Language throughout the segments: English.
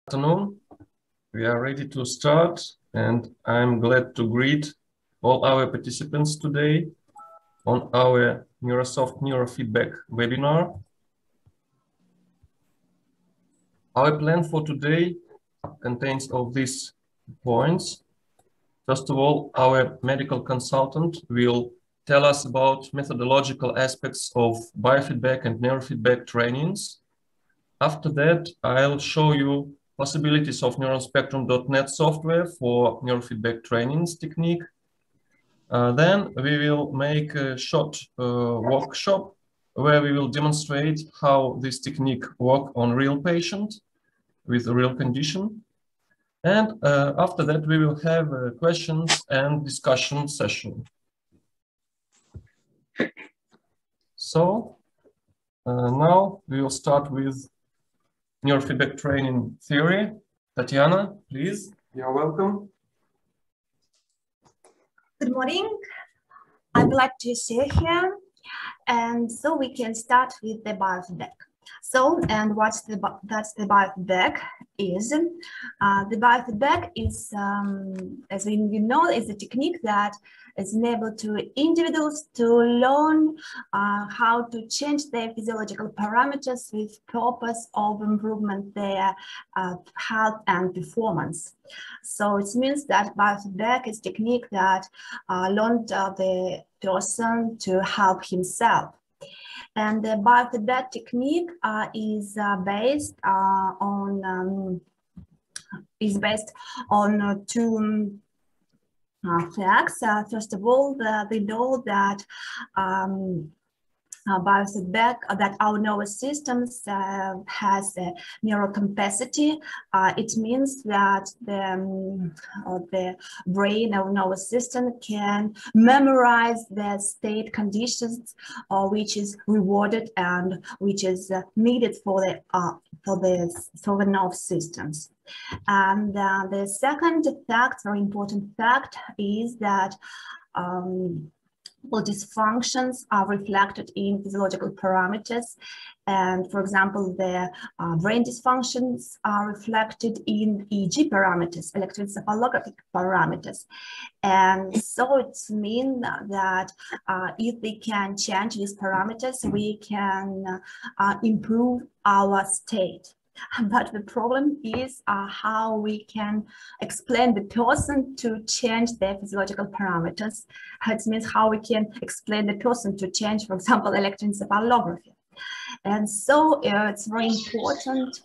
Afternoon. We are ready to start, and I'm glad to greet all our participants today on our Neurosoft Neurofeedback webinar. Our plan for today contains all these points. First of all, our medical consultant will tell us about methodological aspects of biofeedback and neurofeedback trainings. After that, I'll show you possibilities of neuronspectrum.net software for neurofeedback trainings technique. Then we will make a short workshop where we will demonstrate how this technique works on real patient with a real condition. And after that, we will have a questions and discussion session. So now we will start with neurofeedback training theory. Tatiana, please, you're welcome. Good morning. I'm glad to see you here. And so we can start with the biofeedback. So, and that's the biofeedback is. The biofeedback is, as we know, is a technique that is enabled to individuals to learn how to change their physiological parameters with purpose of improvement their health and performance. So it means that biofeedback is a technique that learned the person to help himself. And the biofeedback technique is based on two facts. First of all, we know that biofeedback, that our nervous systems has a neurocompacity. It means that the brain or nervous system can memorize the state conditions which is rewarded and which is needed for the nerve systems. And the second fact, very important fact, is that all dysfunctions are reflected in physiological parameters. And for example, the brain dysfunctions are reflected in EEG parameters, electroencephalographic parameters. And so it means that if we can change these parameters, we can improve our state. But the problem is how we can explain the person to change their physiological parameters. It means how we can explain the person to change, for example, electroencephalography. And so it's very important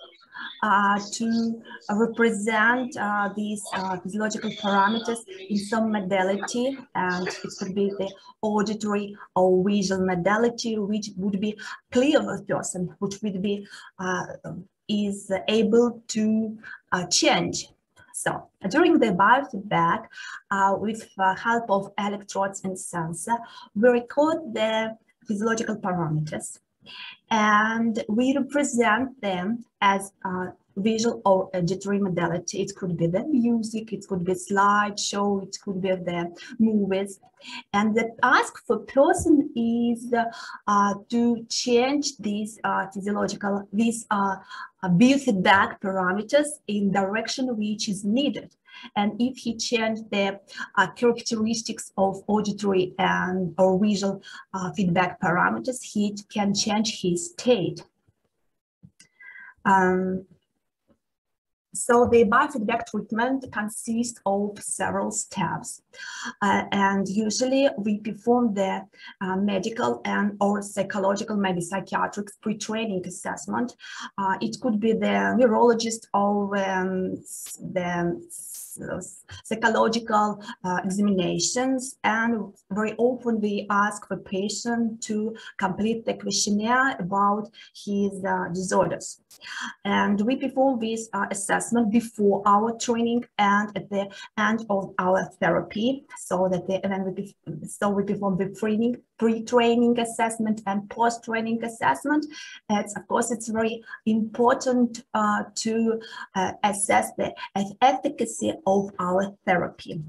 to represent these physiological parameters in some modality, and it could be the auditory or visual modality, which would be clear of a person, which would be is able to change. So during the biofeedback, with the help of electrodes and sensor, we record the physiological parameters and we represent them as visual or auditory modality. It could be the music, it could be slideshow, it could be the movies. And the task for person is to change these biofeedback parameters in direction which is needed. And if he changed the characteristics of auditory and or visual feedback parameters, he can change his state. So the biofeedback treatment consists of several steps, and usually we perform the medical and or psychological, maybe psychiatric pre-training assessment. It could be the neurologist or the psychological examinations, and very often we ask the patient to complete the questionnaire about his disorders. And we perform this assessment before our training and at the end of our therapy, so that we perform the pre-training assessment and post-training assessment. Of course, it's very important to assess the efficacy of our therapy.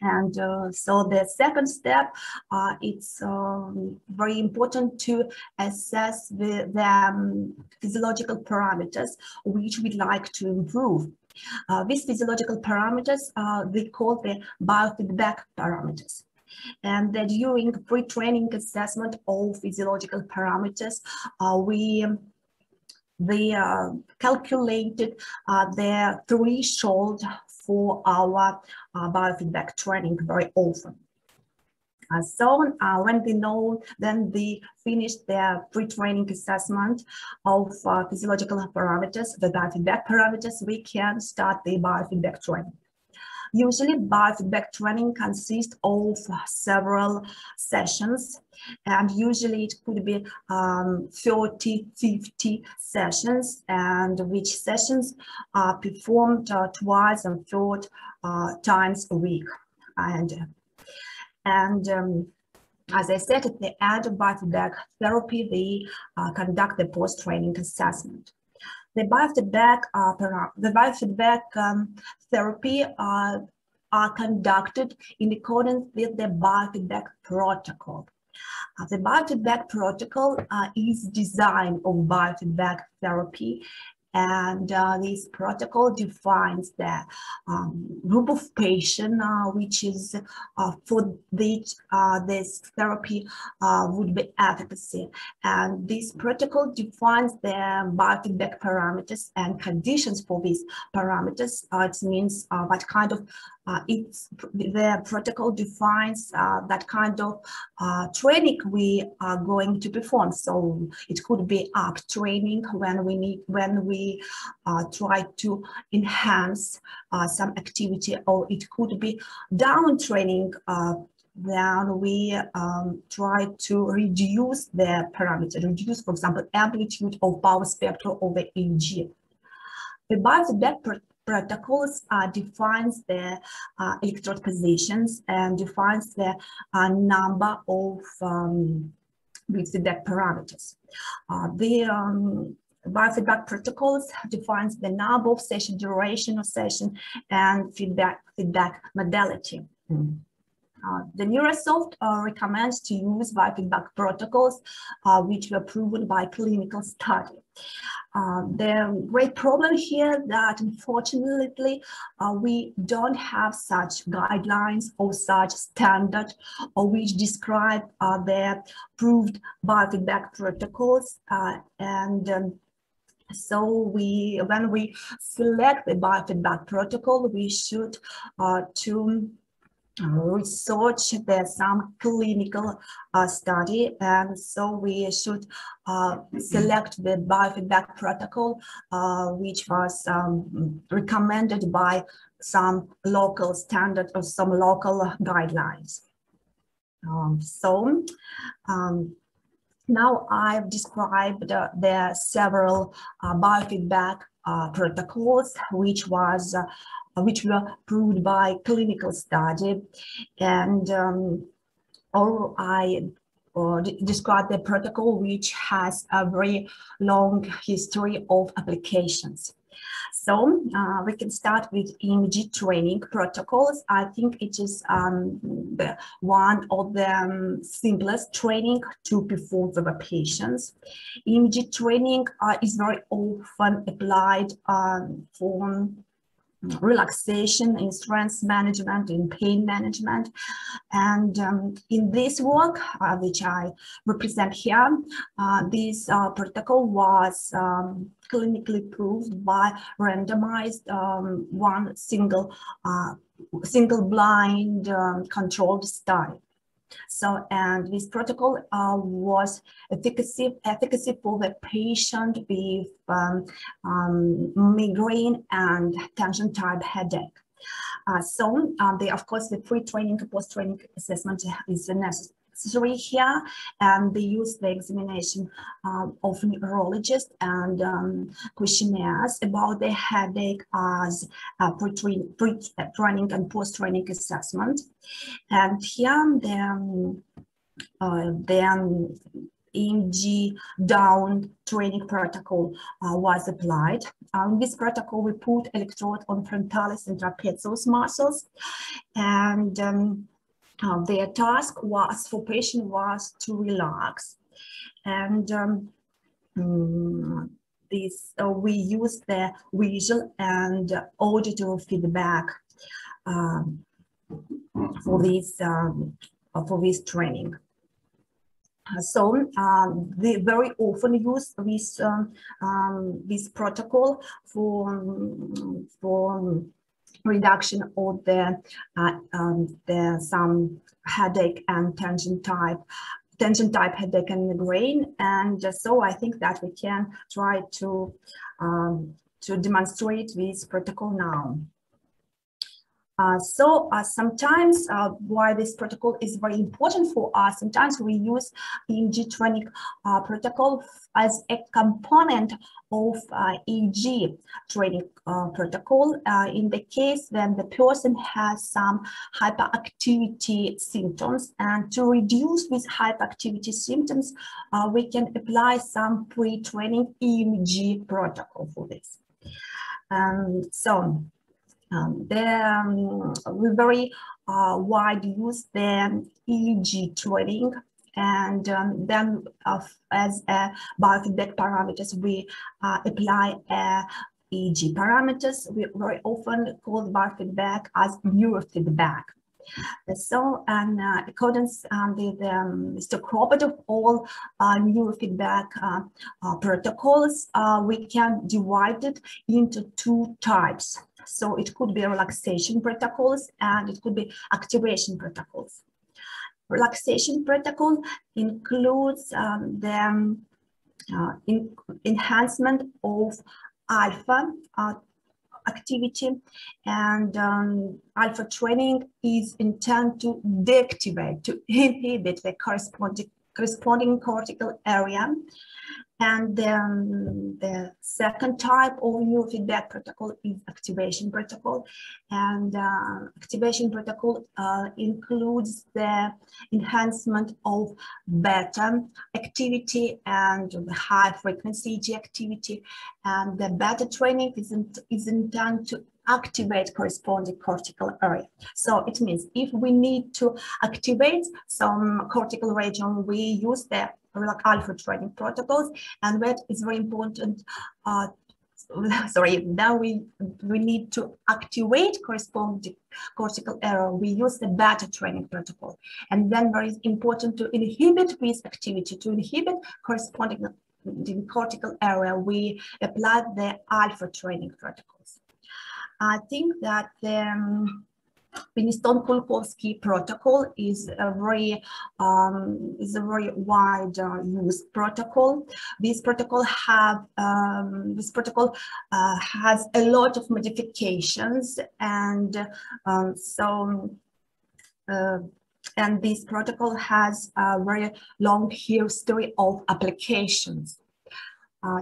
And so the second step, it's very important to assess the physiological parameters which we'd like to improve. These physiological parameters, we call the biofeedback parameters. And during pre-training assessment of physiological parameters, we calculated the threshold for our biofeedback training very often. So when we know, then we finish the pre-training assessment of physiological parameters, the biofeedback parameters, we can start the biofeedback training. Usually, biofeedback training consists of several sessions, and usually it could be 30, 50 sessions, and which sessions are performed twice and 3 times a week. And as I said, at the end of biofeedback therapy, we conduct the post-training assessment. The biofeedback therapy are conducted in accordance with the biofeedback protocol. The biofeedback protocol is design of biofeedback therapy, and this protocol defines the group of patients which is for which this therapy would be efficacy. And this protocol defines the biofeedback parameters and conditions for these parameters. It means what kind of the protocol defines that kind of training we are going to perform. So it could be up training when we try to enhance some activity, or it could be down training when we try to reduce the parameter, reduce, for example, amplitude of power spectrum of the EEG. The biofeedback protocols defines the electrode positions and defines the number of biofeedback parameters. The biofeedback protocols defines the number of session, duration of session, and feedback modality. The Neurosoft recommends to use biofeedback protocols which were proven by clinical study. The great problem here that unfortunately we don't have such guidelines or such standard or which describe the proved biofeedback protocols so when we select the biofeedback protocol, we should to research there's some clinical study, and so we should select the biofeedback protocol which was recommended by some local standard or some local guidelines. Now I've described the several biofeedback protocols which were proved by clinical study, and or I describe the protocol which has a very long history of applications. So we can start with Emg training protocols. I think it is one of the simplest training to perform for the patients. Emg training is very often applied for relaxation, in stress management, in pain management. And in this work, which I represent here, this protocol was clinically proved by randomized one single blind controlled study. So, and this protocol was efficacy for the patient with migraine and tension type headache. Of course, the pre-training and post-training assessment is necessary here, and they use the examination of neurologists and questionnaires about the headache as pre-training and post-training assessment. And here Emg down training protocol was applied. In this protocol, we put electrode on frontalis and trapezius muscles, and their task was for patient was to relax, and we use the visual and auditory feedback for this training. So they very often use this protocol for reduction of the some headache and tension type headache and migraine, and so I think that we can try to demonstrate this protocol now. Sometimes why this protocol is very important for us, sometimes we use Emg Training Protocol as a component of Emg Training Protocol in the case when the person has some hyperactivity symptoms, and to reduce these hyperactivity symptoms, we can apply some pre-training Emg protocol for this. We very wide use the Emg training, and then as biofeedback parameters, we apply Emg parameters. We very often call biofeedback as neurofeedback. So, in accordance with Mr. Cropper of all neurofeedback protocols, we can divide it into two types. So it could be relaxation protocols and it could be activation protocols. Relaxation protocol includes the enhancement of alpha activity, and alpha training is intended to deactivate, to inhibit the corresponding cortical area. And then the second type of neurofeedback protocol is activation protocol. And activation protocol includes the enhancement of beta activity and the high frequency EG activity. And the beta training is intended to activate corresponding cortical area. So it means if we need to activate some cortical region, we use the alpha training protocols, and that is very important. Then we need to activate corresponding cortical area. We use the beta training protocol, and then very important to inhibit this activity, to inhibit corresponding cortical area. We apply the alpha training protocols. I think that the Piniston-Kulkovsky protocol is a very wide used protocol. This protocol has a lot of modifications, and and this protocol has a very long history of applications.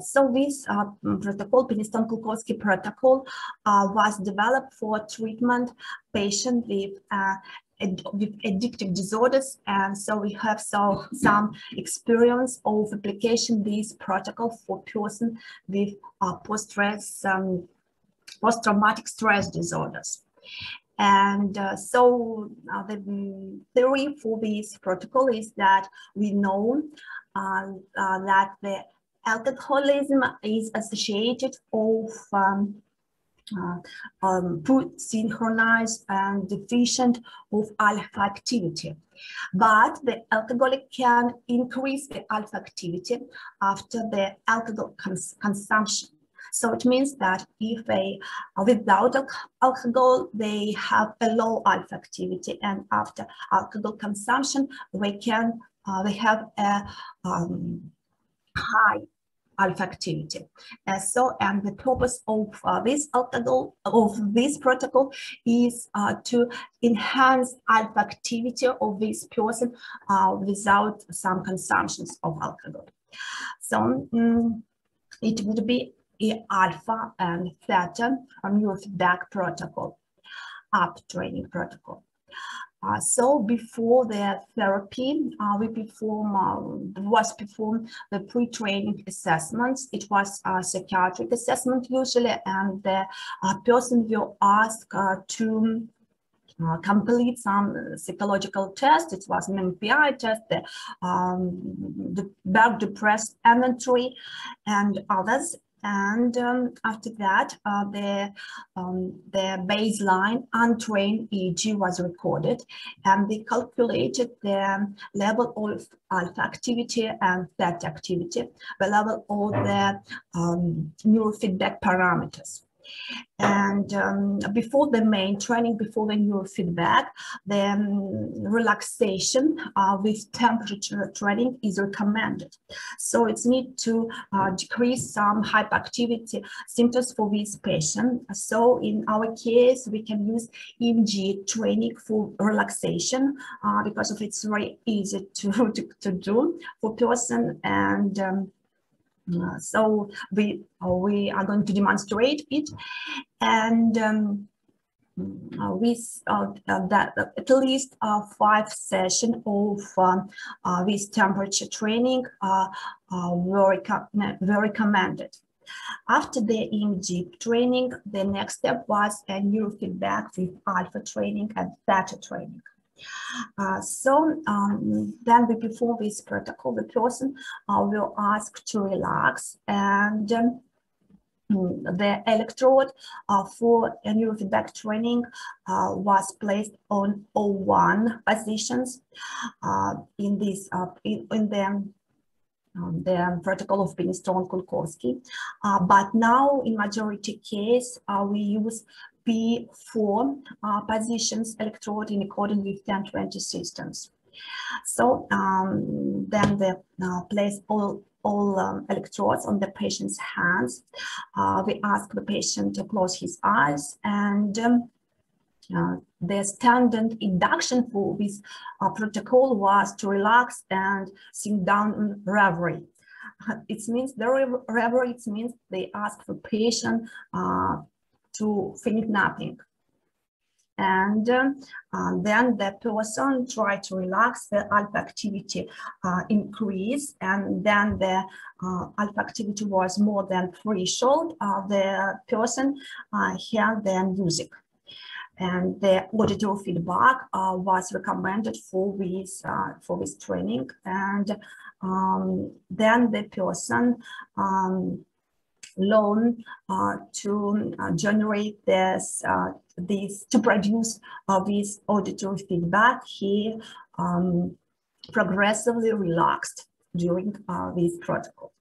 So this protocol, Piniston-Kulkovsky protocol, was developed for treatment patients with addictive disorders, and so we have some experience of application this protocol for person with post-traumatic stress disorders. And the theory for this protocol is that we know that the alcoholism is associated of poor synchronized and deficient of alpha activity. But the alcoholic can increase the alpha activity after the alcohol consumption. So it means that if they without alcohol, they have a low alpha activity, and after alcohol consumption, they have a high alpha activity. And the purpose of this protocol is to enhance alpha activity of this person without some consumptions of alcohol. So it would be a alpha and theta neurofeedback protocol, up training protocol. So before the therapy, was performed the pre-training assessments. It was a psychiatric assessment usually, and the person will ask to complete some psychological tests. It was an MPI test, the back-depressed inventory, and others. And after that, the baseline untrained EEG was recorded, and they calculated the level of alpha activity and theta activity, the level of the neurofeedback parameters. And before the main training, before the neurofeedback, the relaxation with temperature training is recommended. So it's need to decrease some hyperactivity symptoms for this patient. So in our case, we can use Emg training for relaxation because of it's very easy to do for person. And so we are going to demonstrate it, and with that at least 5 sessions of this temperature training were recommended. After the Emg training, the next step was a neurofeedback with alpha training and theta training. Then we perform this protocol. The person will ask to relax, and the electrode for a neurofeedback training was placed on 01 positions in this in the protocol of Binston-Kulkowski. But now in majority case we use P4 positions electrode in accordance with 1020 systems. So then they place all electrodes on the patient's hands. We ask the patient to close his eyes, and the standard induction for this protocol was to relax and sink down in reverie. It means the reverie, it means they ask the patient to think nothing. And then the person tried to relax, the alpha activity increase, and then the alpha activity was more than threshold. The person heard the music, and the auditory feedback was recommended for this training. And then the person learn to generate this to produce this auditory feedback. He progressively relaxed during this protocol.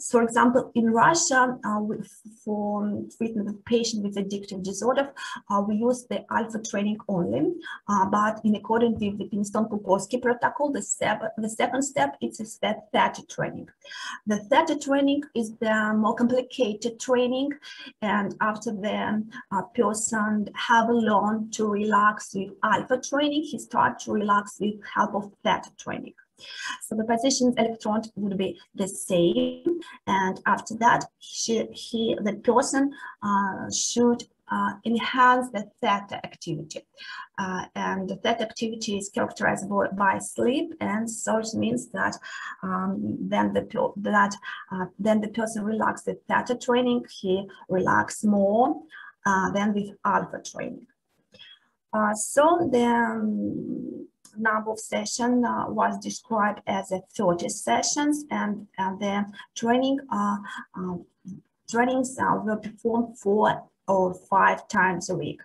For example, in Russia, for treatment of patients with addictive disorder, we use the alpha training only, but in accordance with the Binston-Kulkowski protocol, the second step is the theta training. The theta training is the more complicated training, and after the person have learned to relax with alpha training, he starts to relax with help of theta training. So the position electrode would be the same, and after that, the person should enhance the theta activity, and the theta activity is characterized by sleep, and so it means that then the person relaxes the theta training, he relaxes more than with alpha training. So the number of sessions was described as 30 sessions, and the trainings were performed 4 or 5 times a week.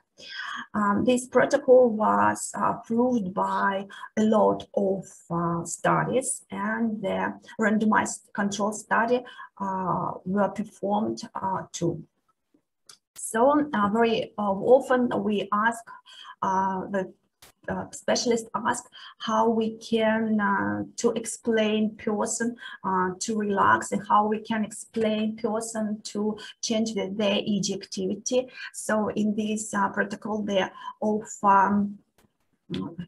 This protocol was approved by a lot of studies, and the randomized control study were performed too. So very often we ask the specialists ask how we can to explain person to relax, and how we can explain person to change their EEG activity. So in this protocol, they often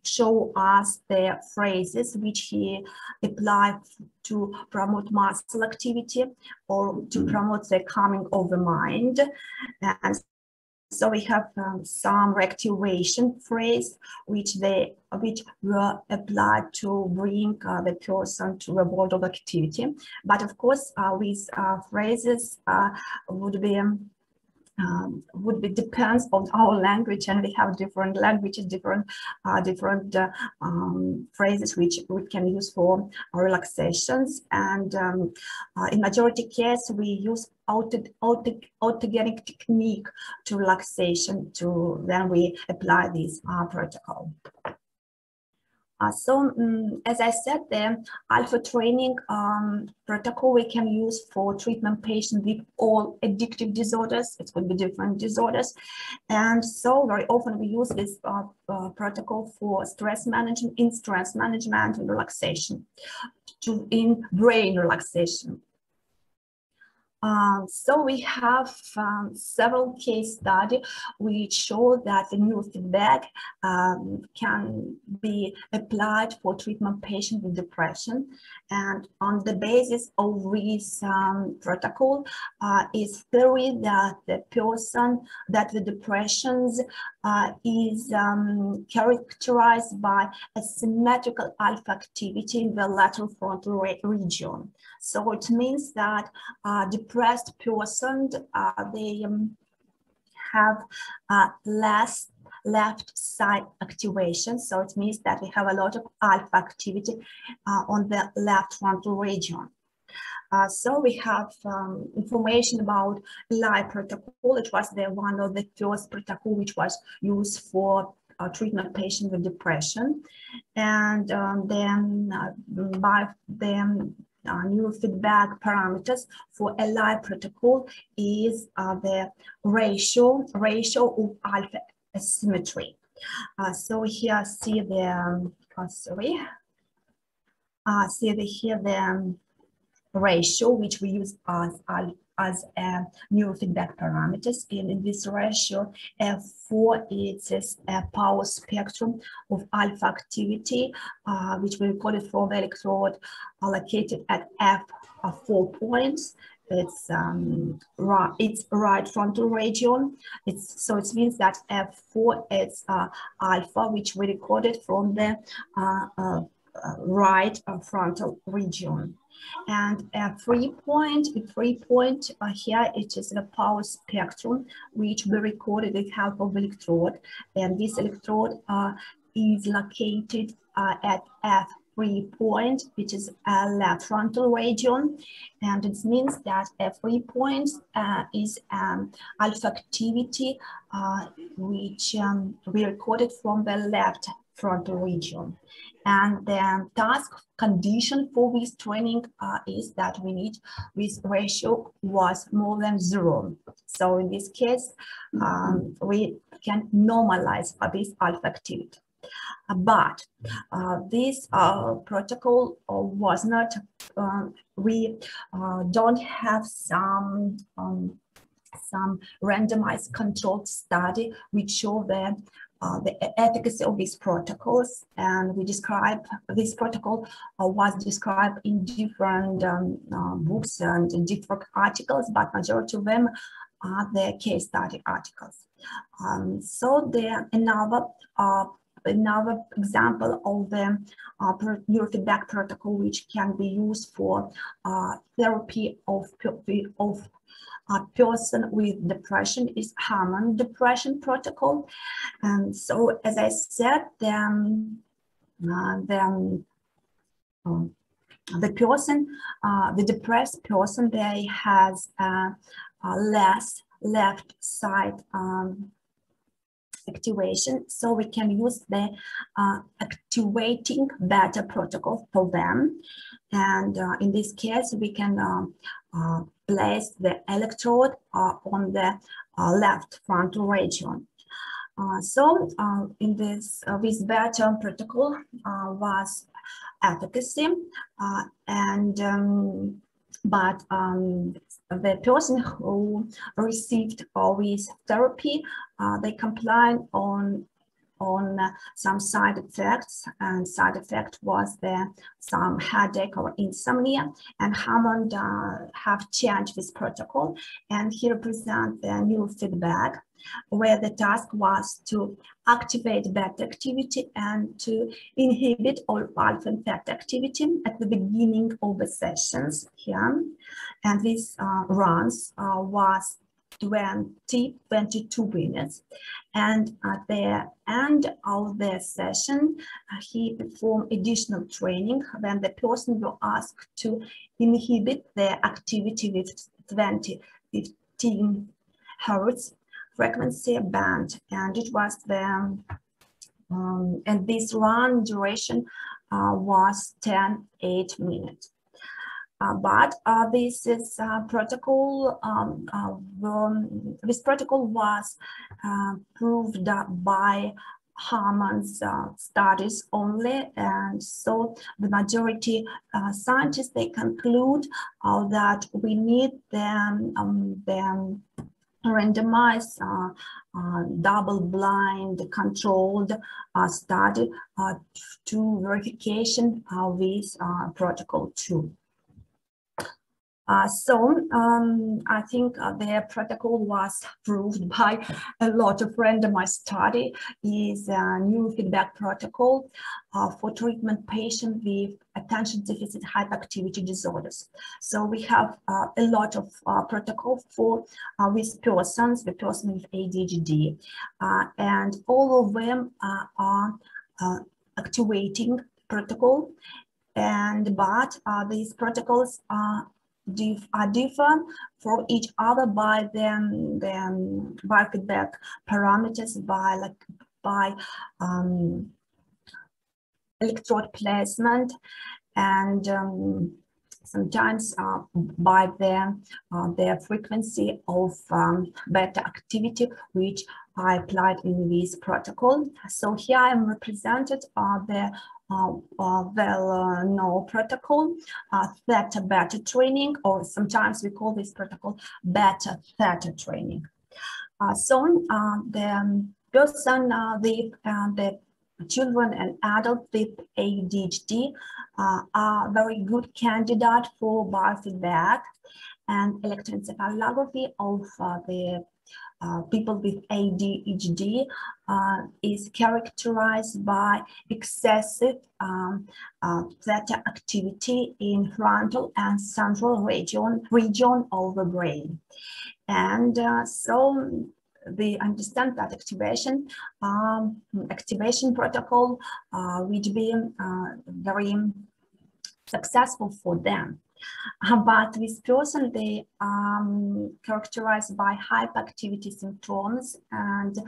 show us the phrases which he applied to promote muscle activity or to promote the calming of the mind. And So we have some reactivation phrase which were applied to bring the person to a world of activity. But of course, these phrases would depends on our language, and we have different languages, different phrases which we can use for relaxations. And in majority case, we use autogenic technique to relaxation. Then we apply this protocol. As I said, the alpha training protocol we can use for treatment patients with all addictive disorders. It could be different disorders. And so very often we use this protocol for stress management, and relaxation, in brain relaxation. So we have several case studies which show that the neurofeedback can be applied for treatment patients with depression. And on the basis of this protocol is theory that the depressions is characterized by asymmetrical alpha activity in the lateral frontal region. So it means that depressed persons, they have less left side activation. So it means that we have a lot of alpha activity on the left frontal region. So we have information about Eli protocol. It was one of the first protocol which was used for treatment patient with depression. And then by the neurofeedback parameters for Eli protocol is the ratio of alpha asymmetry. So here see the here the ratio which we use as neurofeedback parameters. And in this ratio, F4 is a power spectrum of alpha activity, which we recorded from the electrode located at F4 points. It's right frontal region. So it means that F4 is alpha, which we recorded from the right frontal region. And a 3-point here, it is the power spectrum, which we recorded with help of electrode. And this electrode is located at F3 point, which is a left frontal region. And it means that F3 point is alpha activity, which we recorded from the left frontal region. And the task condition for this training is that we need this ratio was more than 0. So in this case, we can normalize this alpha activity. But this protocol was not, we don't have some randomized controlled study which show that the efficacy of these protocols, and we describe this protocol was described in different books and in different articles, but majority of them are the case study articles. So there another example of the neurofeedback protocol which can be used for therapy of a person with depression is Harmon depression protocol. And so, as I said, the depressed person, they has less left side activation. So we can use the activating beta protocol for them. And in this case, we can place the electrode on the left frontal region. In this beta protocol was efficacy, but the person who received this therapy, they complied on on some side effects, and side effect was some headache or insomnia, and Hammond have changed this protocol, and he represents the neurofeedback, where the task was to activate beta activity and to inhibit all alpha and theta activity at the beginning of the sessions here. And this runs was 22 minutes. And at the end of the session, he performed additional training when the person was asked to inhibit the activity with 15 hertz frequency band, and it was the and this run duration was 8 minutes. But this is protocol. This protocol was proved by Hammond's studies only, and so the majority scientists, they conclude that we need the randomized double-blind controlled study to verification of this protocol too. I think the protocol was proved by a lot of randomized study. Is a neurofeedback protocol for treatment patients with attention deficit hyperactivity disorders. So we have a lot of protocols for with persons, the person with ADHD, and all of them are activating protocol, but these protocols are different for each other by the biofeedback parameters, by electrode placement, and sometimes by the frequency of beta activity, which I applied in this protocol. So here I am represented the well-known protocol, theta beta training, or sometimes we call this protocol beta theta training. The person, the children and adults with ADHD are very good candidate for biofeedback, and electroencephalography of the people with ADHD is characterized by excessive theta activity in frontal and central region of the brain. And so we understand that activation protocol would be very successful for them. But this person, they characterized by hyperactivity symptoms, and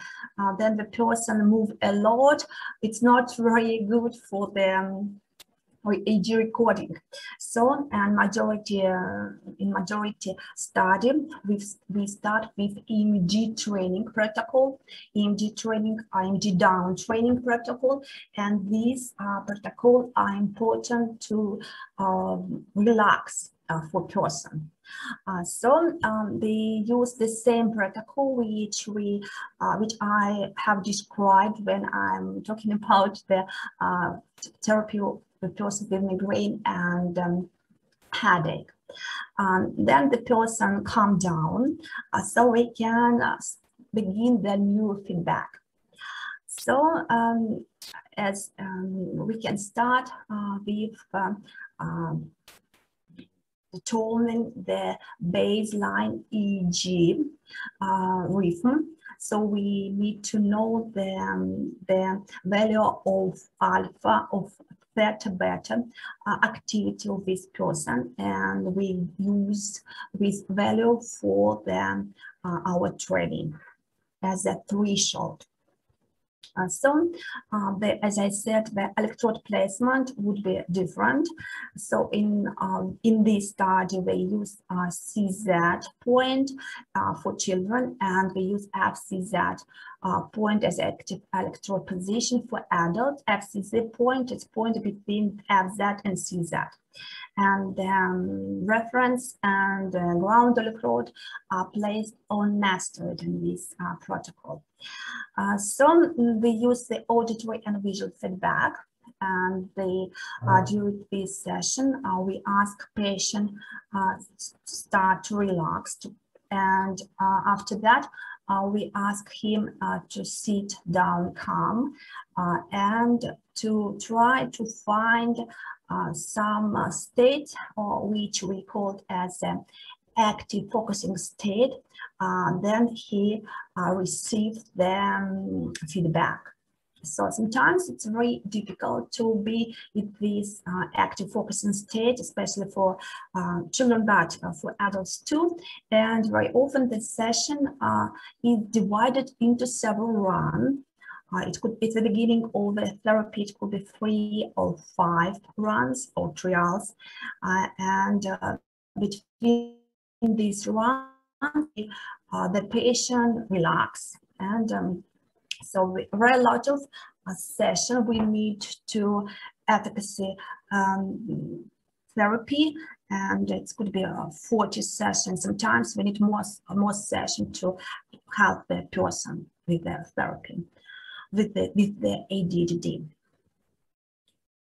then the person move a lot. It's not very good for them or EG recording. So, and in majority study, we start with Emg Training Protocol, Emg Down Training Protocol, and these protocols are important to relax for person. They use the same protocol which I have described when I'm talking about the therapy of the person with migraine and headache. Then the person calm down, so we can begin the neurofeedback. So as we can start with determining the baseline EEG rhythm. So we need to know the value of alpha, of theta, beta activity of this person, and we use this value for our training as a threshold. As I said, the electrode placement would be different. So in this study, they use CZ point for children, and we use FCZ point as active electrode position for adults. FCZ point is point between FZ and CZ. And reference and ground electrode are placed on mastered in this protocol. So we use the auditory and visual feedback, and during this session we ask patient start to relax, and after that we ask him to sit down calm and to try to find some state which we call as an active focusing state. Then he received the feedback. So sometimes it's very difficult to be in this active focusing state, especially for children, but for adults too. And very often the session is divided into several runs. It could be at the beginning of the therapy, it could be 3 or 5 runs or trials. And between these runs, the patient relax. And so very lot of session we need to efficacy therapy, and it could be 40 sessions. Sometimes we need more session to help the person with their therapy, with the ADHD.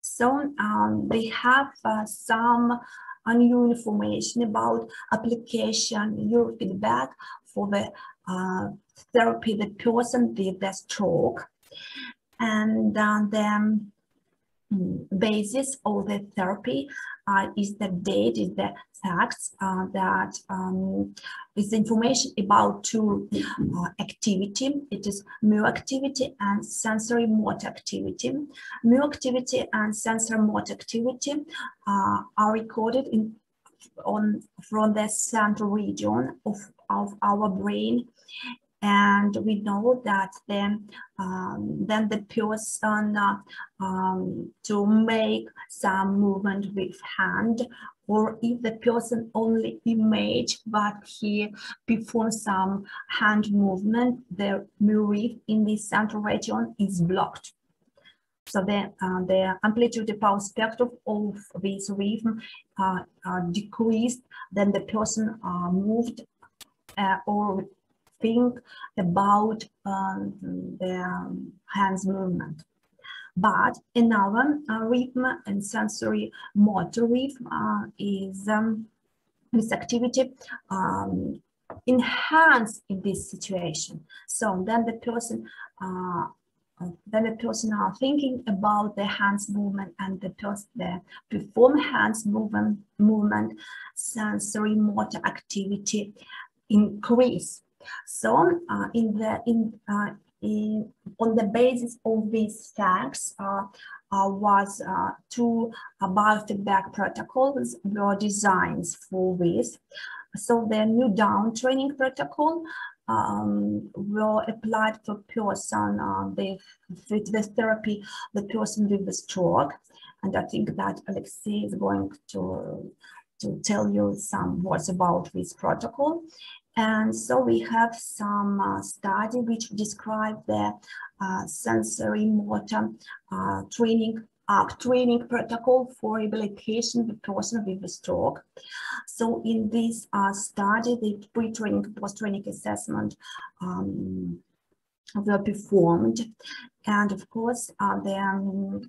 So they have some new information about application neurofeedback for the therapy, the person with the stroke, and the basis of the therapy is the date, is the facts that is the information about two activity. It is mu activity and sensory motor activity. Mu activity and sensory motor activity are recorded from the central region of our brain. And we know that then the person to make some movement with hand, or if the person only image but he performs some hand movement, the mu in the central region is blocked. So the amplitude, the power spectrum of this rhythm decreased, then the person moved or think about the hands movement. But another rhythm and sensory motor rhythm is this activity enhanced in this situation. So then the person are thinking about the hands movement, and the perform hands movement sensory motor activity increase. So on the basis of these facts was two biofeedback protocols were designed for this. So the new down training protocol were applied for person with the therapy, the person with the stroke. And I think that Alexei is going to tell you some words about this protocol. And so we have some study which describe the sensory motor training protocol for rehabilitation of the person with a stroke. So in this study, the pre-training, post-training assessment were performed, and of course the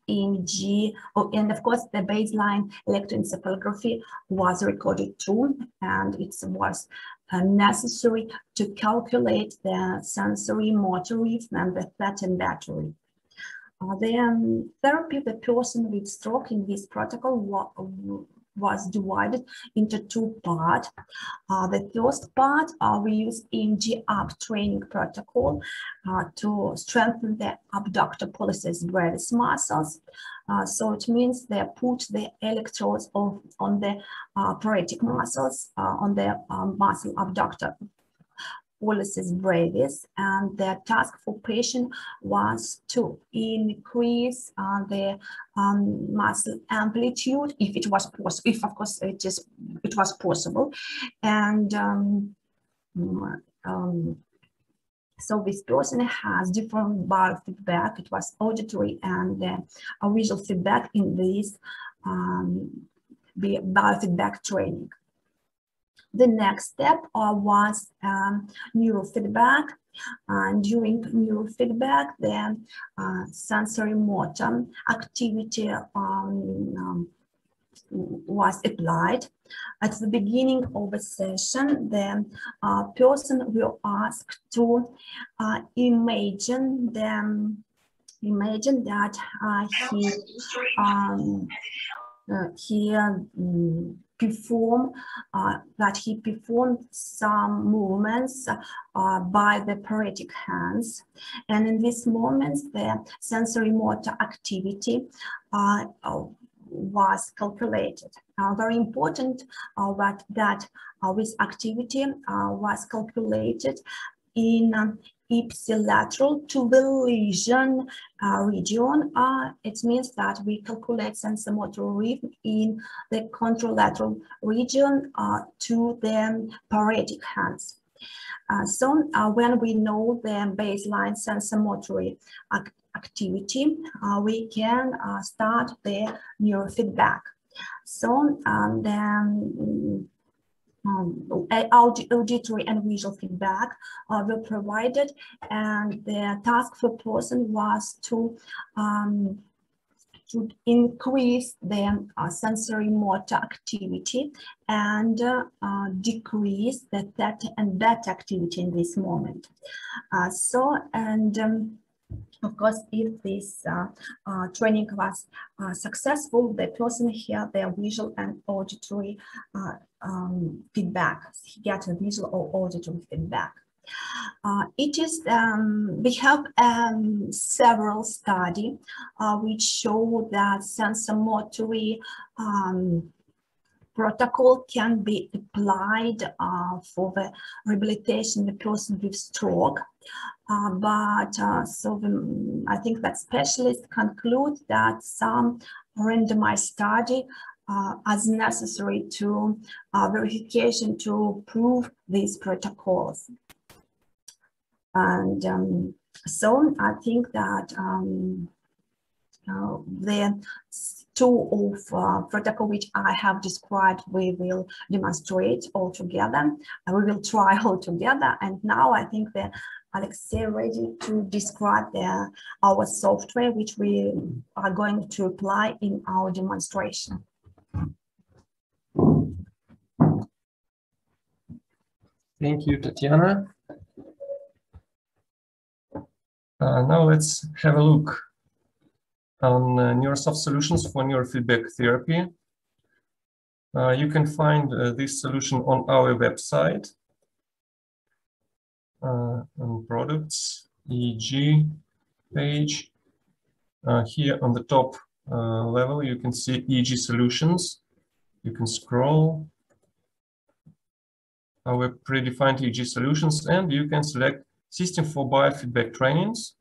EMG, and of course the baseline electroencephalography was recorded too, and it was necessary to calculate the sensory motor rhythm and the flattened battery. The therapy of the person with stroke in this protocol was divided into two parts. The first part, we use Emg training protocol to strengthen the abductor pollicis brevis muscles. So it means they put the electrodes on the paretic muscles, on the muscle abductor pollicis brevis, and the task for patient was to increase the muscle amplitude if it was possible, if of course it was possible, and so this person has different biofeedback. It was auditory and visual feedback in this biofeedback training. The next step was neurofeedback. During neurofeedback, the sensory motor activity was applied. At the beginning of the session, the person will ask to imagine that he performed some movements by the paretic hands, and in these moments the sensory motor activity was calculated. Very important that this activity was calculated in ipsilateral to the lesion region. It means that we calculate sensomotor rhythm in the contralateral region to the paretic hands. So when we know the baseline sensomotor activity, we can start the neurofeedback. So then auditory and visual feedback were provided, and the task for person was to increase the sensory motor activity and decrease the theta and beta activity in this moment. Of course, if this training was successful, the person had their visual and auditory feedback. He got a visual or auditory feedback. We have several studies which show that sensomotor protocol can be applied for the rehabilitation of the person with stroke. I think that specialists conclude that some randomized study as necessary to verification to prove these protocols. And so I think that the two of protocol which I have described, we will demonstrate all together. We will try all together. And now I think that Alexei is ready to describe our software, which we are going to apply in our demonstration. Thank you, Tatiana. Now let's have a look on Neurosoft solutions for neurofeedback therapy. You can find this solution on our website, on products, EEG page. Here on the top level, you can see EEG solutions. You can scroll our predefined EEG solutions, and you can select system for biofeedback trainings.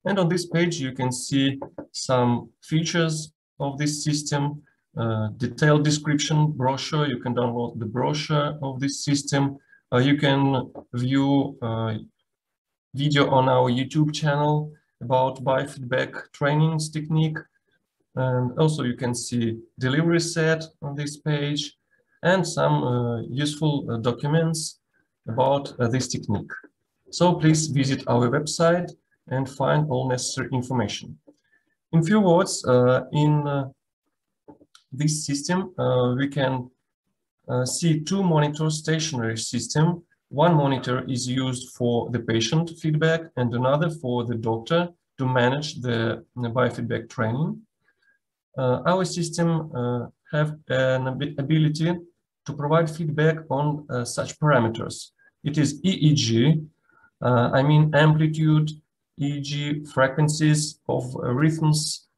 And on this page, you can see some features of this system, detailed description brochure. You can download the brochure of this system. You can view video on our YouTube channel about biofeedback trainings technique. And also you can see delivery set on this page and some useful documents about this technique. So please visit our website and find all necessary information. In few words, in this system, we can see two monitor stationary system. One monitor is used for the patient feedback and another for the doctor to manage the biofeedback training. Our system have an ability to provide feedback on such parameters. It is EEG, I mean amplitude, EEG frequencies of rhythms,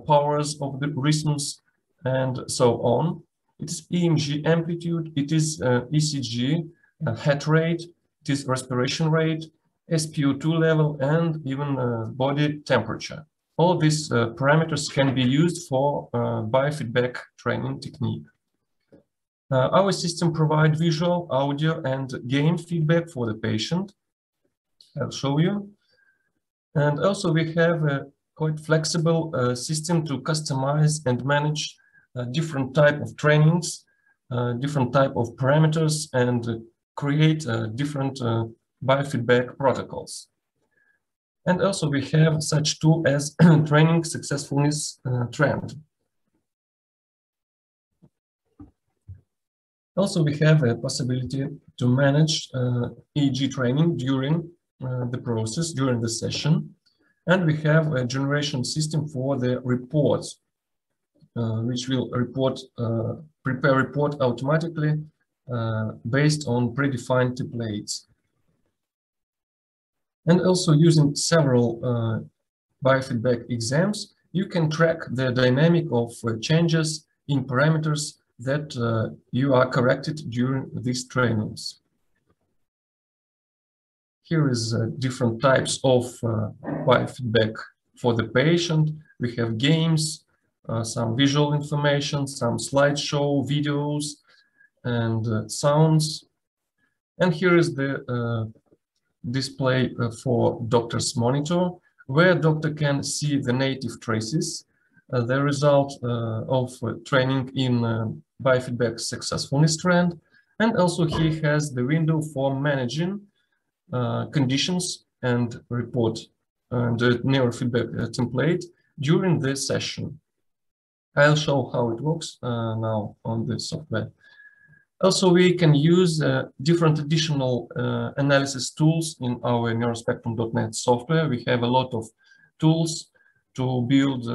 powers of the rhythms, and so on. It is EMG amplitude, it is ECG, heart rate, it is respiration rate, SpO2 level, and even body temperature. All these parameters can be used for biofeedback training technique. Our system provides visual, audio, and game feedback for the patient. I'll show you. And also we have quite flexible system to customize and manage different type of trainings, different type of parameters, and create different biofeedback protocols. And also we have such tool as training successfulness trend. Also, we have a possibility to manage EEG training during the process, during the session. And we have a generation system for the reports, which will prepare report automatically based on predefined templates. And also using several biofeedback exams, you can track the dynamic of changes in parameters that you are corrected during these trainings. Here is different types of biofeedback for the patient. We have games, some visual information, some slideshow videos, and sounds. And here is the display for doctor's monitor, where doctor can see the native traces, the result of training in biofeedback successfulness trend, and also he has the window for managing conditions and report the neurofeedback template during the session. I'll show how it works now on the software. Also, we can use different additional analysis tools in our neurospectrum.net software. We have a lot of tools to build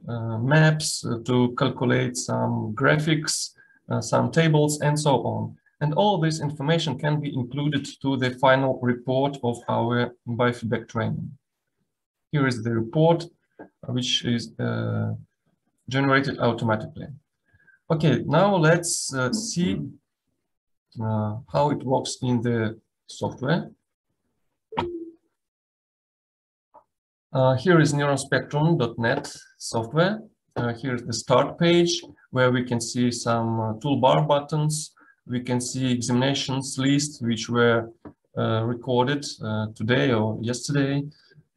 maps, to calculate some graphics, some tables, and so on. And all this information can be included to the final report of our biofeedback training. Here is the report, which is generated automatically. Okay, now let's see how it works in the software. Here is neurospectrum.net software. Here is the start page where we can see some toolbar buttons. We can see examinations list which were recorded today or yesterday.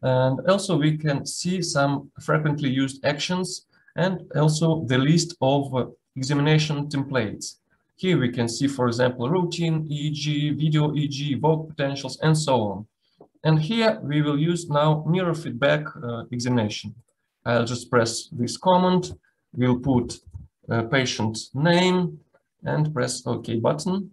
And also we can see some frequently used actions and also the list of examination templates. Here we can see, for example, routine EEG, video EEG, evoked potentials, and so on. And here we will use now neurofeedback examination. I'll just press this command. We'll put patient name and press OK button.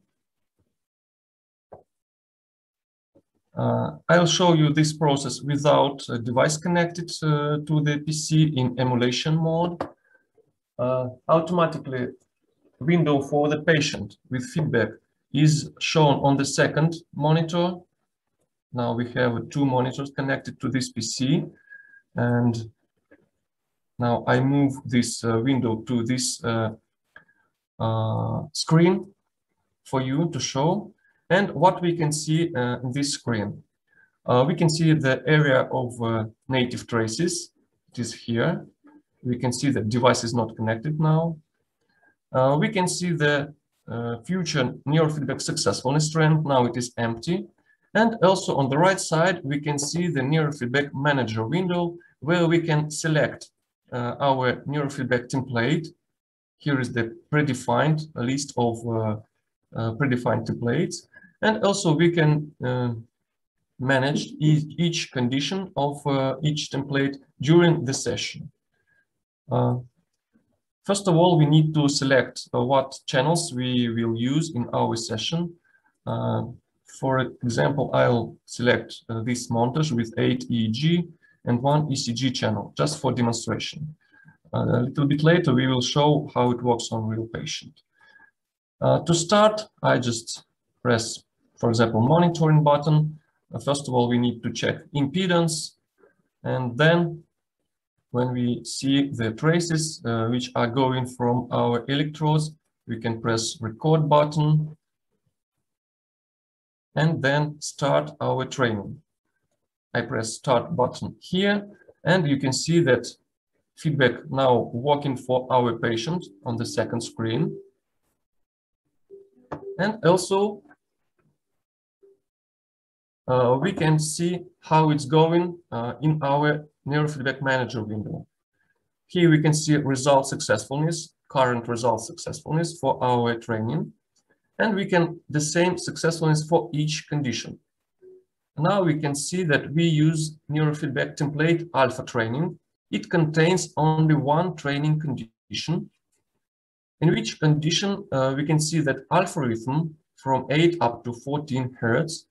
I'll show you this process without a device connected to the PC in emulation mode. Automatically, window for the patient with feedback is shown on the second monitor. Now we have two monitors connected to this PC, and now I move this window to this screen for you to show. And what we can see in this screen, we can see the area of native traces. It is here. We can see the device is not connected now. We can see the future neurofeedback successfulness trend. Now it is empty. And also on the right side, we can see the neurofeedback manager window where we can select our neurofeedback template. Here is the predefined list of predefined templates. And also we can manage each condition of each template during the session. First of all, we need to select what channels we will use in our session. For example, I'll select this montage with 8 EEG and 1 ECG channel, just for demonstration. A little bit later, we will show how it works on real patient. To start, I just press, for example, monitoring button. First of all, we need to check impedance, and then when we see the traces which are going from our electrodes, we can press record button and then start our training. I press start button here, and you can see that feedback now working for our patient on the second screen. And also we can see how it's going in our Neurofeedback Manager window. Here we can see result successfulness, current result successfulness for our training, and we can the same successfulness for each condition. Now we can see that we use neurofeedback template alpha training. It contains only one training condition, in which condition we can see that alpha rhythm from 8 up to 14 Hertz,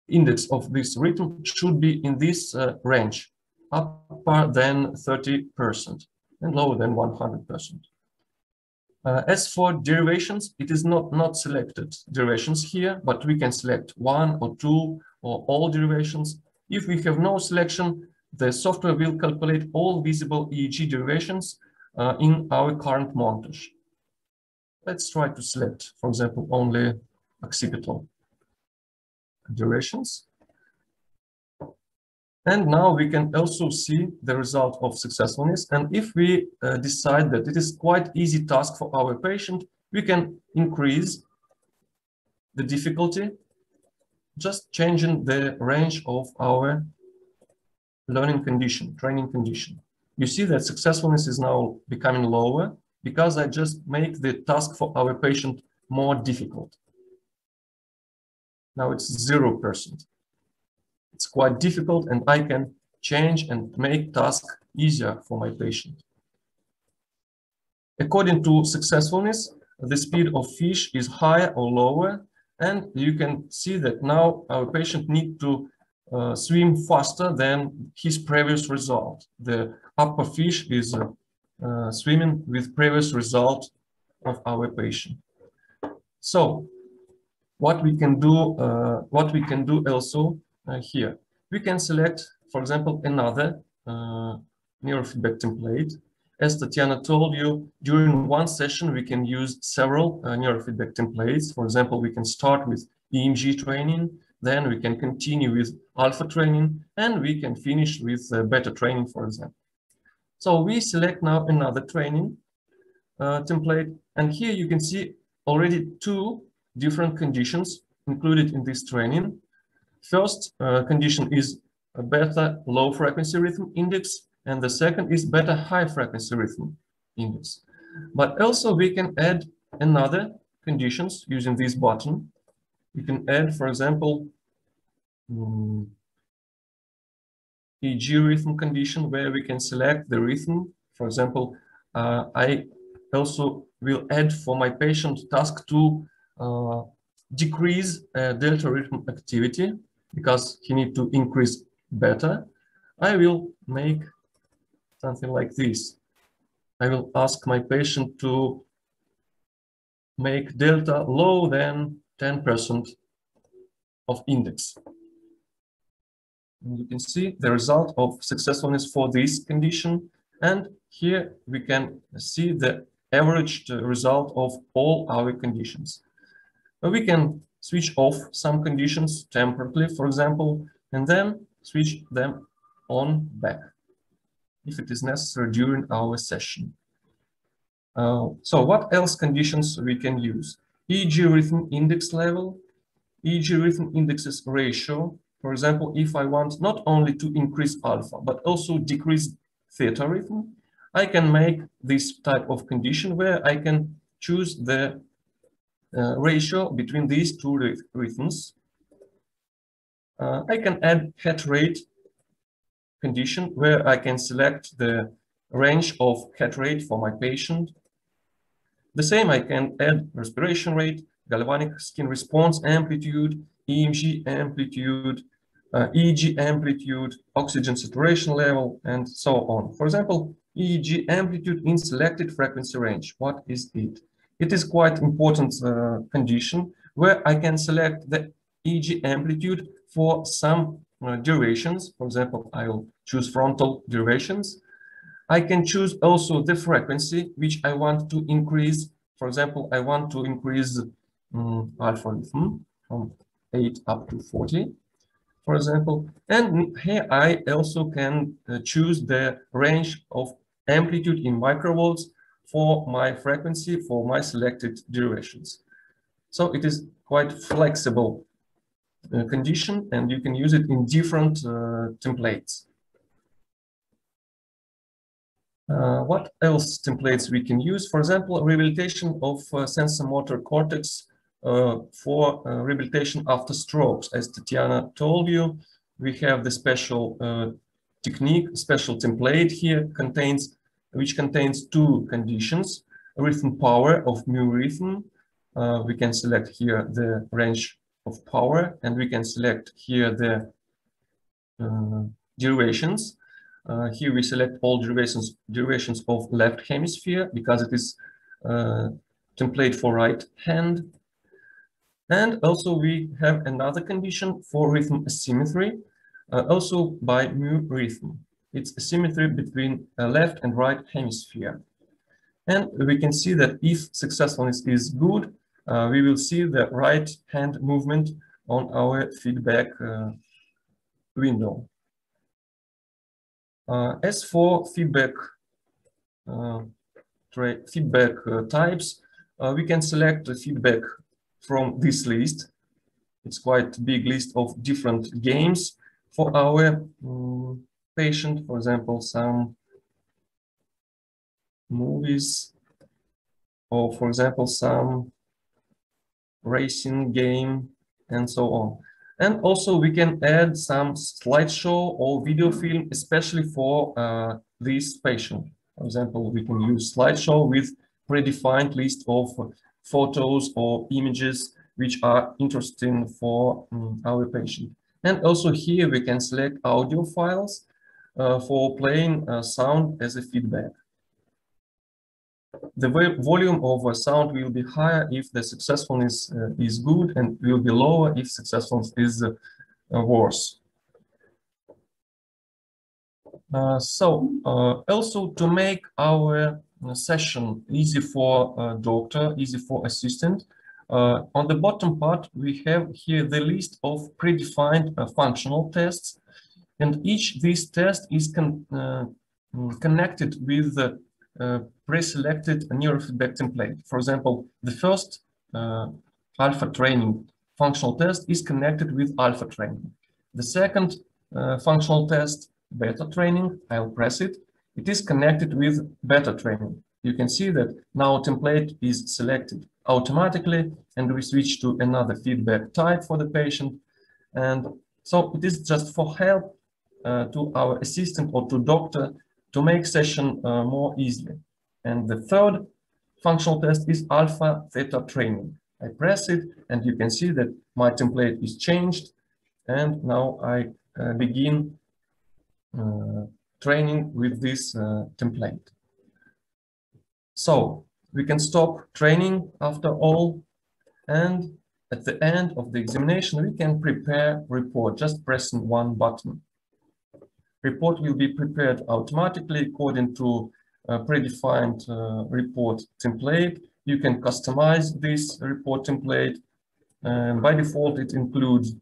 index of this rhythm should be in this range, upper than 30% and lower than 100%. As for derivations, it is not selected derivations here, but we can select one or two or all derivations. If we have no selection, the software will calculate all visible EEG derivations in our current montage. Let's try to select, for example, only occipital derivations. And now we can also see the result of successfulness. And if we decide that it is quite easy task for our patient, we can increase the difficulty, just changing the range of our learning condition, training condition. You see that successfulness is now becoming lower because I just make the task for our patient more difficult. Now it's 0%. It's quite difficult, and I can change and make task easier for my patient. According to successfulness, the speed of fish is higher or lower, and you can see that now our patient needs to swim faster than his previous result. The upper fish is swimming with previous result of our patient. So what we can do also here, we can select, for example, another neurofeedback template. As Tatiana told you, during one session, we can use several neurofeedback templates. For example, we can start with Emg training, then we can continue with alpha training, and we can finish with beta training, for example. So we select now another training template, and here you can see already two different conditions included in this training. First condition is a beta low frequency rhythm index, and the second is beta high frequency rhythm index. But also we can add another conditions using this button. You can add, for example, EEG rhythm condition where we can select the rhythm. For example, I also will add for my patient task to decrease delta rhythm activity because he needs to increase beta. I will make something like this. I will ask my patient to make delta lower than 10% of index. And you can see the result of successfulness for this condition. And here we can see the averaged result of all our conditions. We can switch off some conditions temporarily, for example, and then switch them on back if it is necessary during our session. So what else conditions we can use? EEG rhythm index level, EEG rhythm indexes ratio. For example, if I want not only to increase alpha, but also decrease theta rhythm, I can make this type of condition where I can choose the ratio between these two rhythms. I can add heart rate condition where I can select the range of heart rate for my patient. The same, I can add respiration rate, galvanic skin response amplitude, EMG amplitude, EEG amplitude, oxygen saturation level, and so on. For example, EEG amplitude in selected frequency range. What is it? It is quite important condition where I can select the EEG amplitude for some durations. For example, I will choose frontal durations. I can choose also the frequency which I want to increase. For example, I want to increase alpha rhythm from 8 up to 40, for example. And here I also can choose the range of amplitude in microvolts for my frequency for my selected durations. So it is quite flexible condition, and you can use it in different templates. What else templates we can use? For example, rehabilitation of sensor motor cortex for rehabilitation after strokes. As Tatiana told you, we have the special technique, special template here which contains two conditions: rhythm power of mu rhythm. We can select here the range of power, and we can select here the derivations. Here we select all derivations of left hemisphere because it is template for right hand. And also we have another condition for rhythm asymmetry, also by mu rhythm. It's asymmetry between left and right hemisphere. And we can see that if successfulness is good, we will see the right hand movement on our feedback window. As for feedback types, we can select the feedback from this list. It's quite a big list of different games for our patient. For example, some movies, or for example, some racing game, and so on. And also we can add some slideshow or video film, especially for this patient. For example, we can use slideshow with predefined list of photos or images which are interesting for our patient. And also here we can select audio files for playing sound as a feedback. The volume of sound will be higher if the successfulness is good, and will be lower if successfulness is worse. Also to make our session easy for doctor, easy for assistant, on the bottom part we have here the list of predefined functional tests, and each these test is connected with the pre-selected neurofeedback template. For example, the first alpha training functional test is connected with alpha training. The second functional test, beta training, I'll press it. It is connected with beta training. You can see that now template is selected automatically, and we switch to another feedback type for the patient. And so it is just for help to our assistant or to doctor to make session more easily. And the third functional test is alpha theta training. I press it, and you can see that my template is changed, and now I begin training with this template. So we can stop training after all, and at the end of the examination we can prepare report just pressing one button. Report will be prepared automatically according to a predefined report template. You can customize this report template, and by default it includes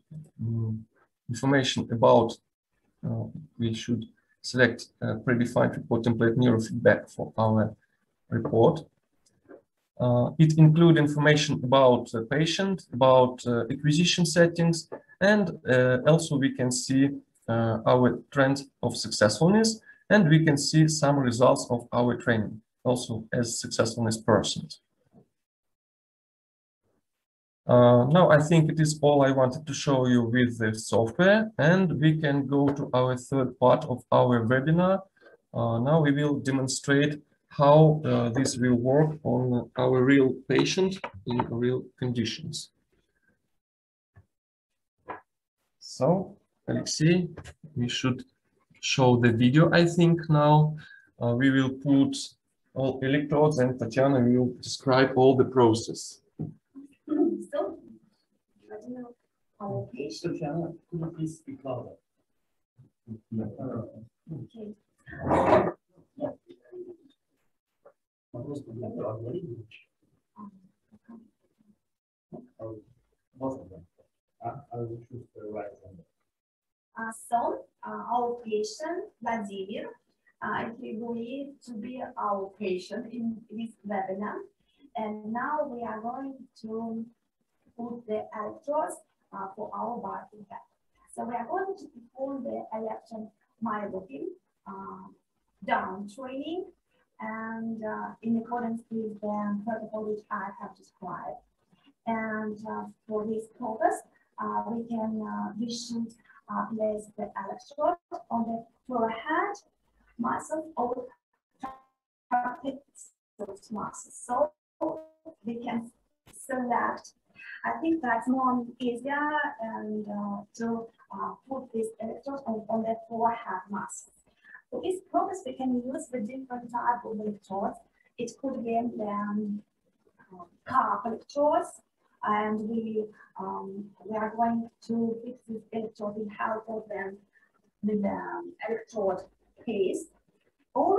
information about we should select a predefined report template neurofeedback for our report. It includes information about the patient, about acquisition settings, and also we can see our trend of successfulness, and we can see some results of our training, also as successfulness percent. Now I think it is all I wanted to show you with the software, and we can go to our third part of our webinar. Now we will demonstrate how this will work on our real patient in real conditions. So, Alexei, we should show the video, I think, now. We will put all electrodes, and Tatiana will describe all the process. So, our patient. Tatiana, could you please speak louder? Okay. Both of them. I will choose the right one. So, our patient, Vladimir, he agreed to be our patient in this webinar. And now we are going to put the electrodes for our biofeedback. So we are going to perform the electron myography down training and in accordance with the protocol which I have described. And for this purpose, we should place the electrode on the forehead muscle of target muscles. So we can select. I think that's more easier and to put this electrode on the forehead muscle. For this purpose, we can use the different type of electrodes. It could be the CARP electrodes, and we are going to fix this electrode with help of the electrode case. Or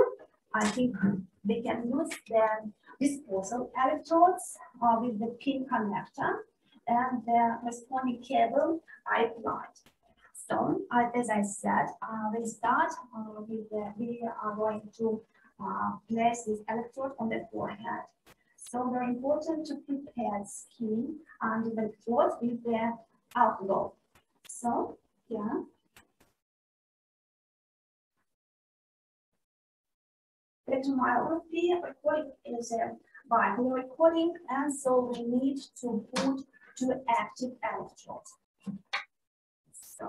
I think we can use the disposal electrodes with the pin connector and the corresponding cable I applied. So, as I said, we start we are going to place this electrode on the forehead. So, very important to prepare skin under the electrodes with the alcohol. So, yeah. Electromyography recording is a bipolar recording, and so we need to put two active electrodes. So,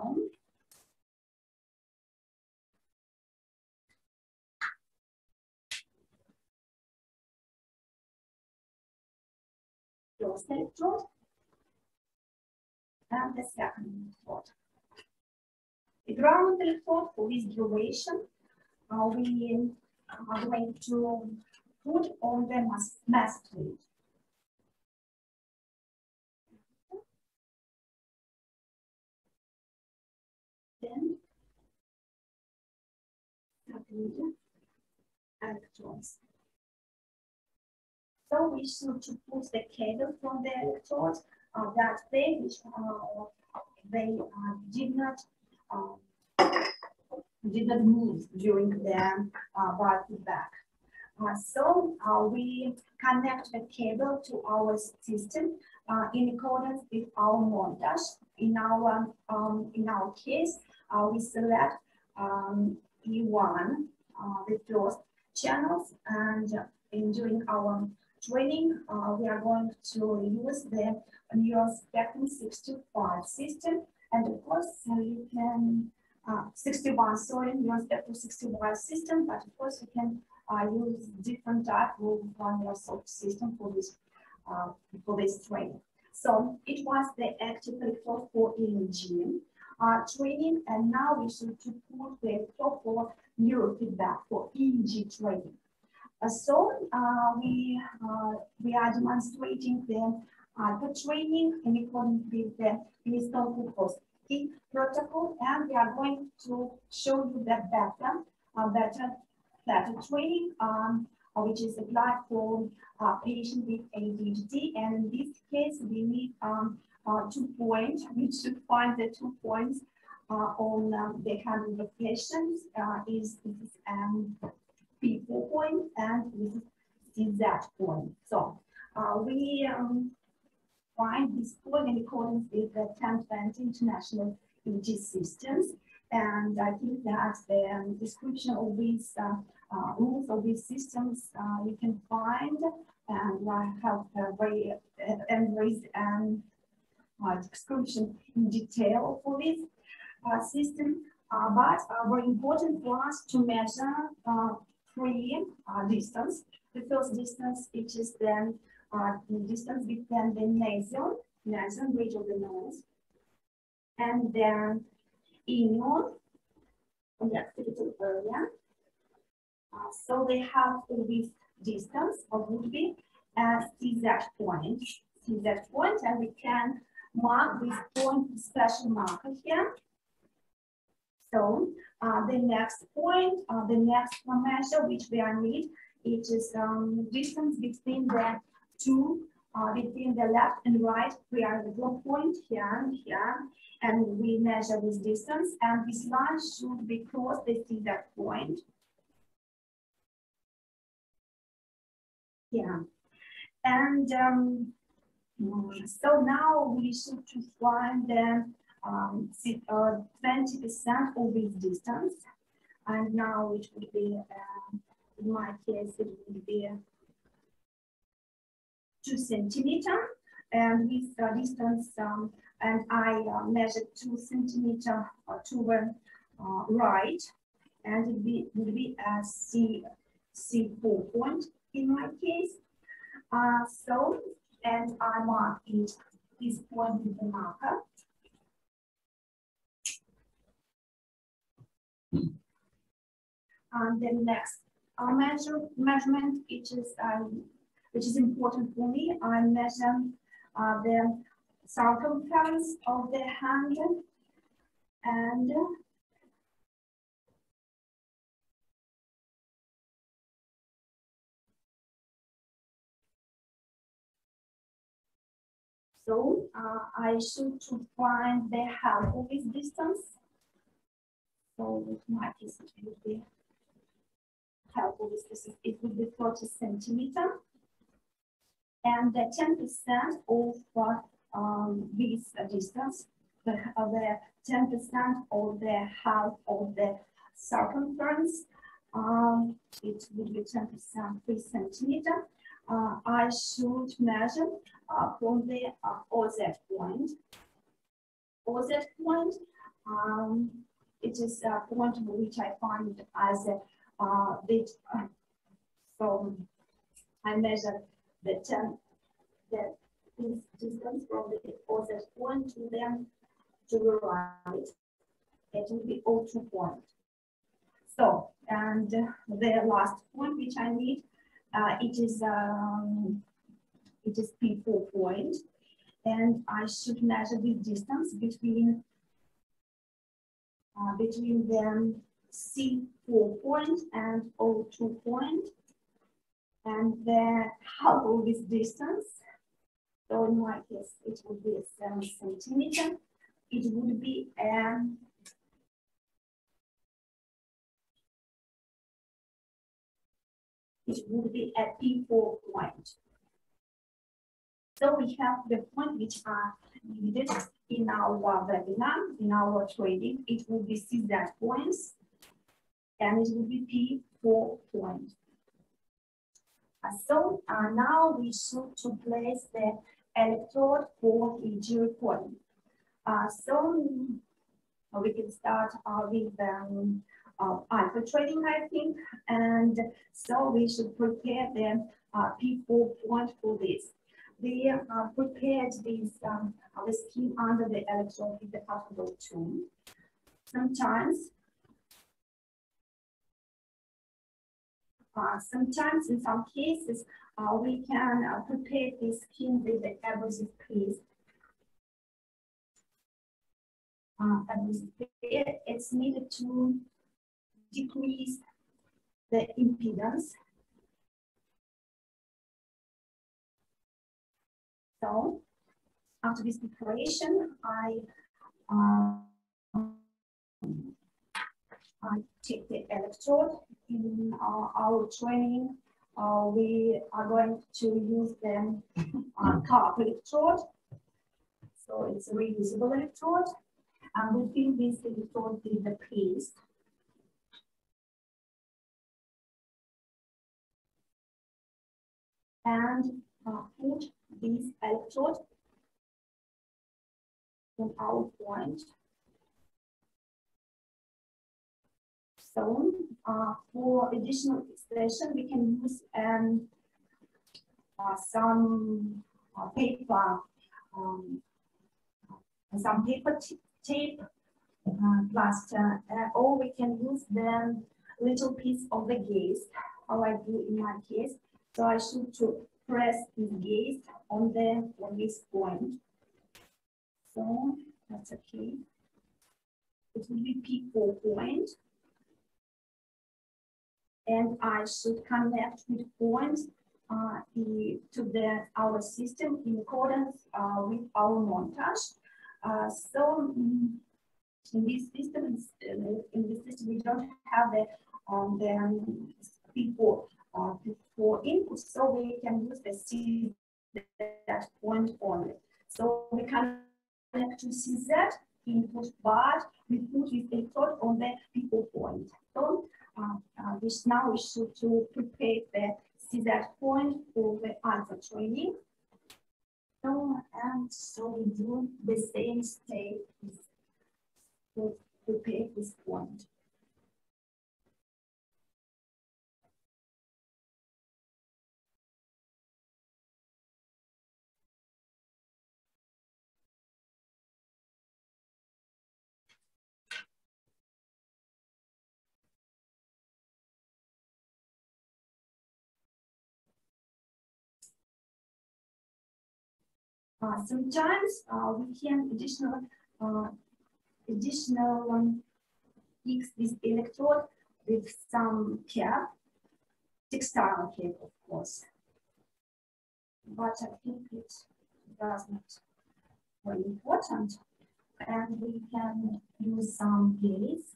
first electrode and the second electrode. The ground electrode for this duration, we are going to put on the mass plate. Then, second electrodes. So we should put the cable from the electrodes that way, which they did not move during the biofeedback. So we connect the cable to our system in accordance with our montage. In our case, we select E1, the first channels, and during our training, we are going to use the Neurosoft 65 system, and of course you can 61, sorry, Neurosoft 61 system, but of course you can use different type of Neurosoft system for this training. So it was the active electrode for Emg training, and now we should put the electrode for neurofeedback for Emg training. So we are demonstrating the training in accordance with the Predefined protocol, and we are going to show you the better training which is applied for patients with ADHD, and in this case we need 2 points. We should find the 2 points on the hand of patients. This is P4 point and this is CZ point. So we find this point in accordance with the 1020 International EG systems, and I think that the description of these rules of these systems you can find, and I have a very description in detail for this system, but very important for us to measure 3 distance. The first distance, which is the distance between the nasal bridge of the nose, and then inner on the occipital area. So they have this distance of would be CZ point, and we can mark this point with special marker here. So the next point, the next measure which we need, it is distance between the two, between the left and right. We are the glove point here and here, and we measure this distance, and this line should be crossed the CZ point. Yeah, and so now we should find the 20% of this distance, and now it would be in my case, it would be 2 centimeters, and this distance, and I measured 2 centimeters to the right, and it would be a C4 point in my case. So, and I mark it, this point with the marker. And the next measurement, which is important for me, I measure the circumference of the hand, and so I should find the half of this distance. So with my case, it would be half of this distance. It would be 40 centimeters. And the 10% of this distance, the 10% of the half of the circumference, it would be 10%, 3 centimeters. I should measure from the OZ point. OZ point, it is a point which I find as a bit, so I measure the this distance from the OZ point to the right. It will be O2 point. So, and the last point which I need, it is P4 point, and I should measure the distance between the C4 point and O2 point, and the half of this distance. So in my case, it would be 7 centimeters. It would be a P4 point. So we have the point which are needed in our webinar, in our training. It will be CZ points, and it will be P4 point. So now we should to place the electrode for EG recording. So we can start with alpha training, I think, and so we should prepare the P4 point for this. We prepared this the scheme under the electrode with the possible tool. Sometimes in some cases, we can prepare this scheme with the abrasive paste. It's needed to decrease the impedance. So after this preparation, I take the electrode. In our training, we are going to use the carb electrode. So it's a reusable electrode. And we fill this electrode with the paste. And put this electrode on our point. So for additional expression, we can use some paper tape, plaster, or we can use the little piece of the gauze, how I do in my case. So I should to press this gauze on this point. So that's okay. It will be P4 point. And I should connect with points to our system in accordance with our montage. So in this system, we don't have the P4 input, so we can use the C that point only. So we connect to CZ input, but we put this electrode on the P4 point. So now we should to prepare the CZ point for the alpha training. So we do the same step to prepare this point. Sometimes we can additional fix this electrode with some cap, textile cap, of course. But I think it does not very important. And we can use some gaze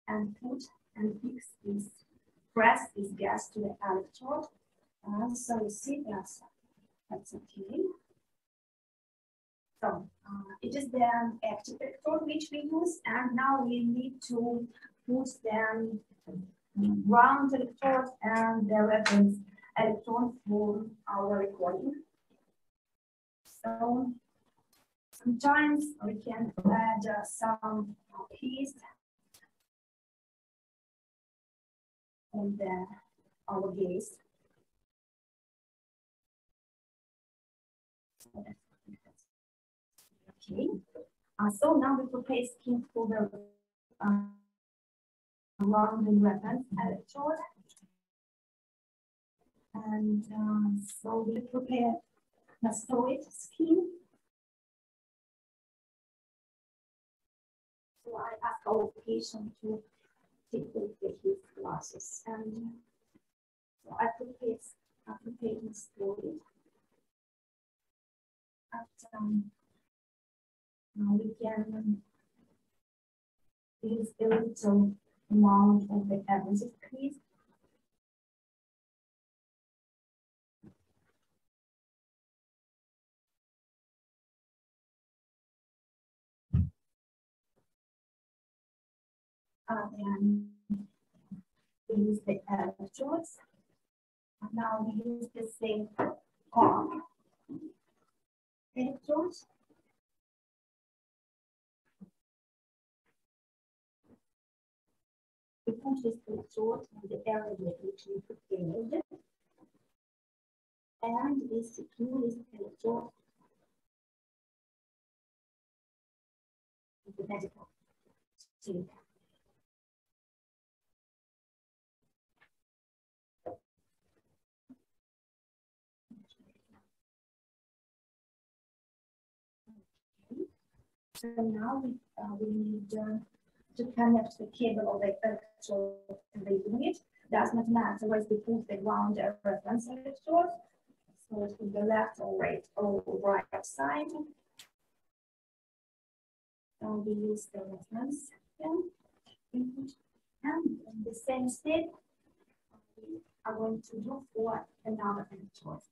and put and fix this, press this gas to the electrode. So you see that's okay. So it is the active electrode which we use, and now we need to put the ground electrode and the reference electron for our recording. So sometimes we can add some keys on our gaze. Okay. So now we prepare skin for the rounding reference electrode. And so we prepare the solid skin. So I ask our patient to take off his glasses, and so I prepare the solid. Now we can use a little amount of the adhesive crease. And we use the electrodes. Now we use the same column electrodes. We put this electrode in the area which we prepared, and we secure this electrode with the medical tube. So now we need to connect the cable of the electrode to the unit. Does not matter where we put the ground reference electrode. So it will be left or right side. So we use the reference input, and the same step we are going to do for another electrode.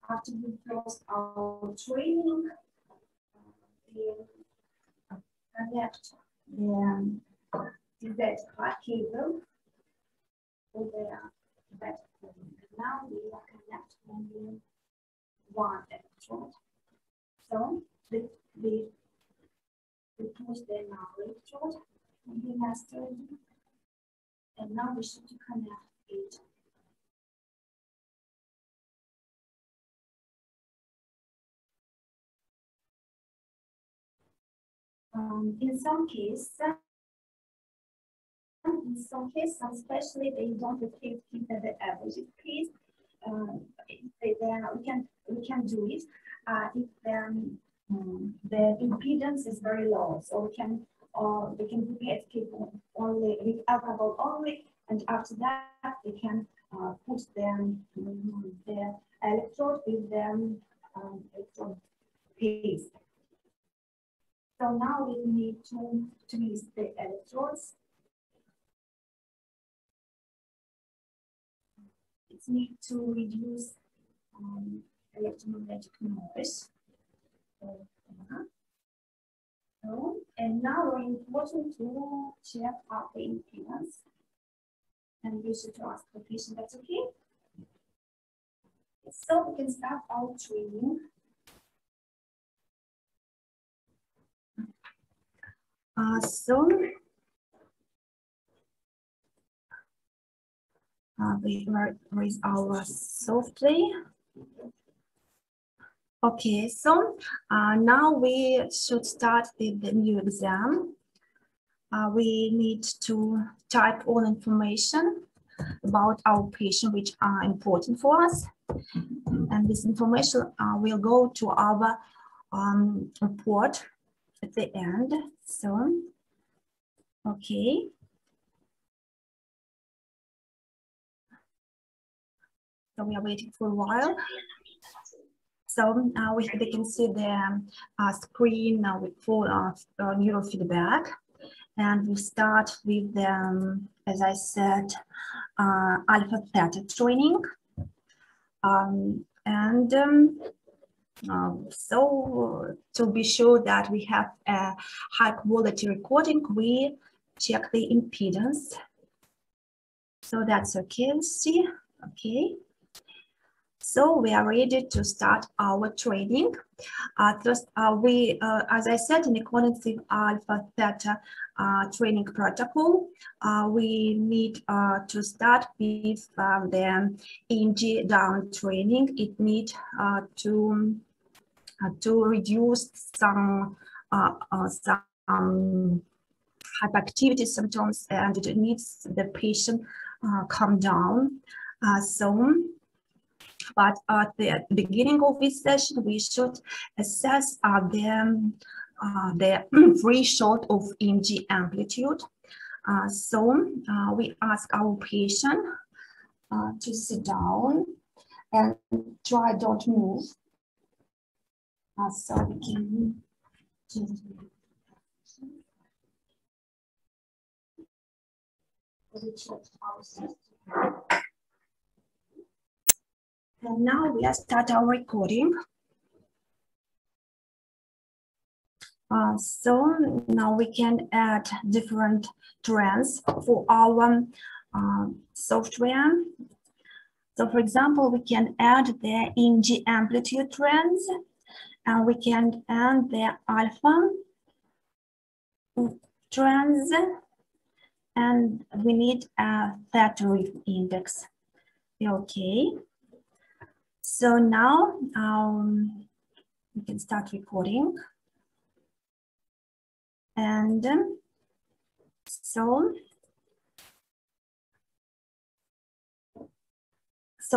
After we close our training, we connect the DZ cable to the battery. Now we will connect only one electrode. So we push the electrode on the master, and now we should connect it. In some cases, especially they don't repeat the average piece. We can do it if the impedance is very low. So we can repeat cable only with alcohol only, and after that we can put the electrode with the electrode piece. So now we need to use the electrodes need to reduce electromagnetic noise. So, and now we're important to check out the impedance. And we should ask the patient, that's okay? So we can start our training. Where is our software? Okay, so now we should start with the new exam. We need to type all information about our patient which are important for us. And this information will go to our report at the end. So, okay. So we are waiting for a while. So we can see the screen for neurofeedback. And we start with the, as I said, alpha theta training. So to be sure that we have a high quality recording, we check the impedance. So that's okay, let's see, okay. So we are ready to start our training. First, as I said, in accordance with alpha theta training protocol, we need to start with the Emg down training. It needs to reduce some hyperactivity symptoms, and it needs the patient calm down. But at the beginning of this session, we should assess the threshold of Emg amplitude. We ask our patient to sit down and try don't move. So we can and now we start our recording. So now we can add different trends for our software. So for example, we can add the Emg amplitude trends, and we can add the alpha trends, and we need a theta rhythm index. Okay. So now we can start recording. And so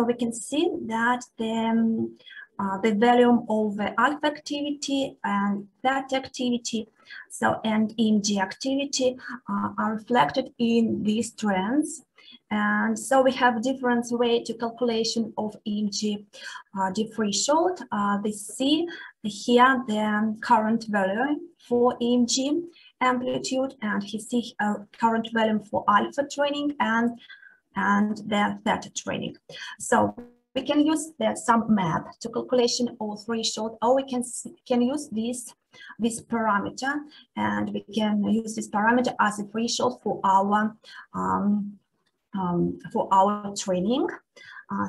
we can see that the volume of the alpha activity and theta activity, and Emg activity are reflected in these trends. And so we have different way to calculation of Emg threshold. We see here the current value for Emg amplitude, and he see current value for alpha training and the theta training. So we can use some map to calculation of threshold, or we can use this parameter, and we can use this parameter as a threshold for our training.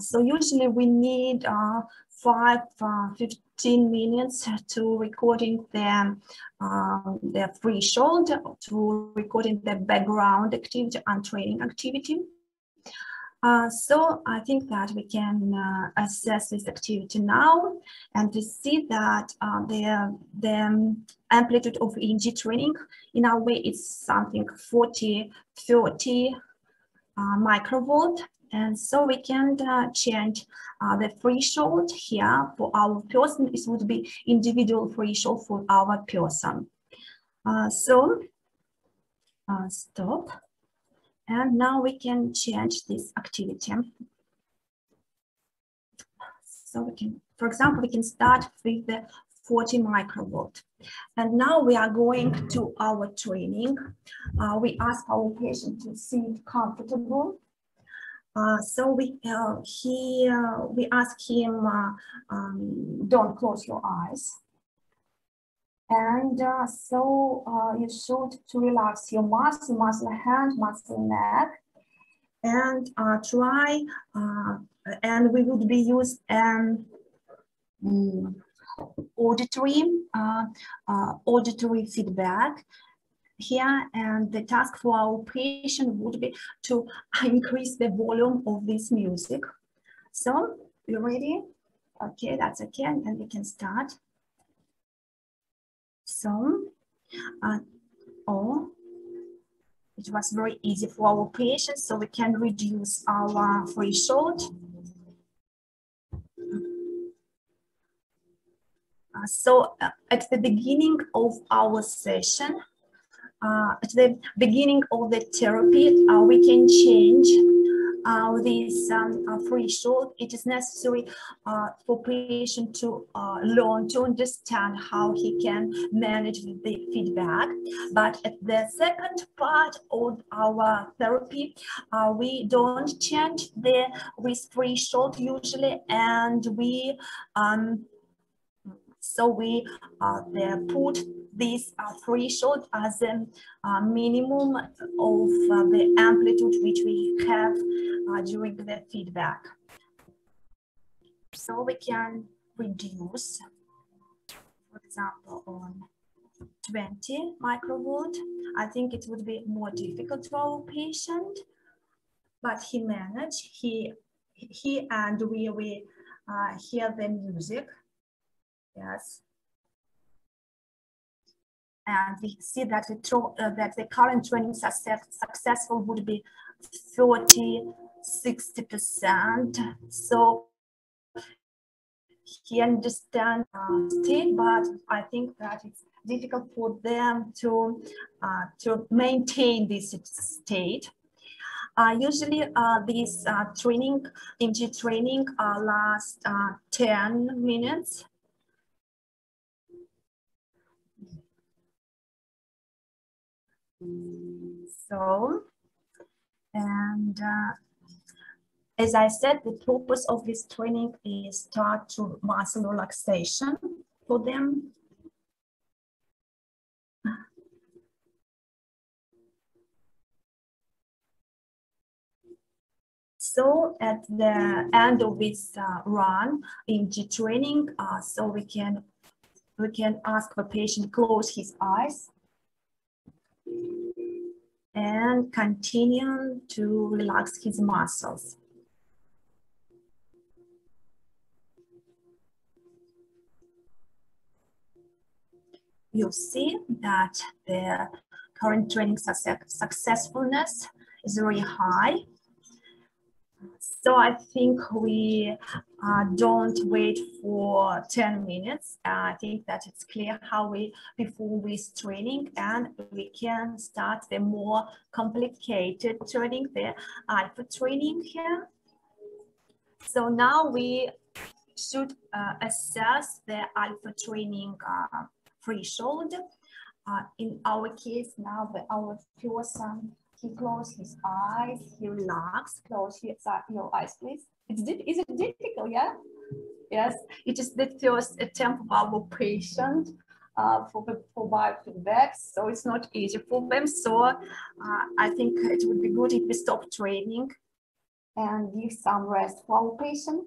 So usually we need 15 minutes to recording the threshold, to recording the background activity and training activity. So I think that we can assess this activity now, and to see that the amplitude of Emg training in our way is something 40-30 microvolt. And so we can change the threshold here for our person. It would be individual threshold for our person. Stop. And now we can change this activity. So we can, for example, we can start with the 40 microvolt. And now we are going to our training. We ask our patient to sit comfortable. So we ask him, don't close your eyes. And you should to relax your muscle hand, muscle neck, and try, and we would be used auditory feedback here, and the task for our patient would be to increase the volume of this music. So, you ready? Okay, that's okay, and then we can start. So, it was very easy for our patients, so we can reduce our threshold. At the beginning of our session, at the beginning of the therapy, we can change this threshold. It is necessary for patient to learn to understand how he can manage the feedback. But at the second part of our therapy, we don't change the threshold usually, and we put this threshold as a minimum of the amplitude which we have during the feedback. So we can reduce, for example, on 20 microvolt. I think it would be more difficult for our patient, but he managed. He and we hear the music. Yes. And we see that the current training successful would be 30–60%. So he understands state, but I think that it's difficult for them to maintain this state. Usually, this training, Emg training, lasts 10 minutes. So, and as I said, the purpose of this training is start to muscle relaxation for them. So at the end of this run Emg training, so we can ask the patient close his eyes and continue to relax his muscles. You see that the current training successfulness is very high. So I think we don't wait for 10 minutes. I think that it's clear how we perform this training, and we can start the more complicated training, the alpha training here. So now we should assess the alpha training threshold. In our case now, our person, he closed his eyes, he relaxed. Close your eyes, please. Is it difficult? Yeah. Yes. It is the first attempt of our patient for biofeedback, so it's not easy for them. So I think it would be good if we stop training and give some rest for our patient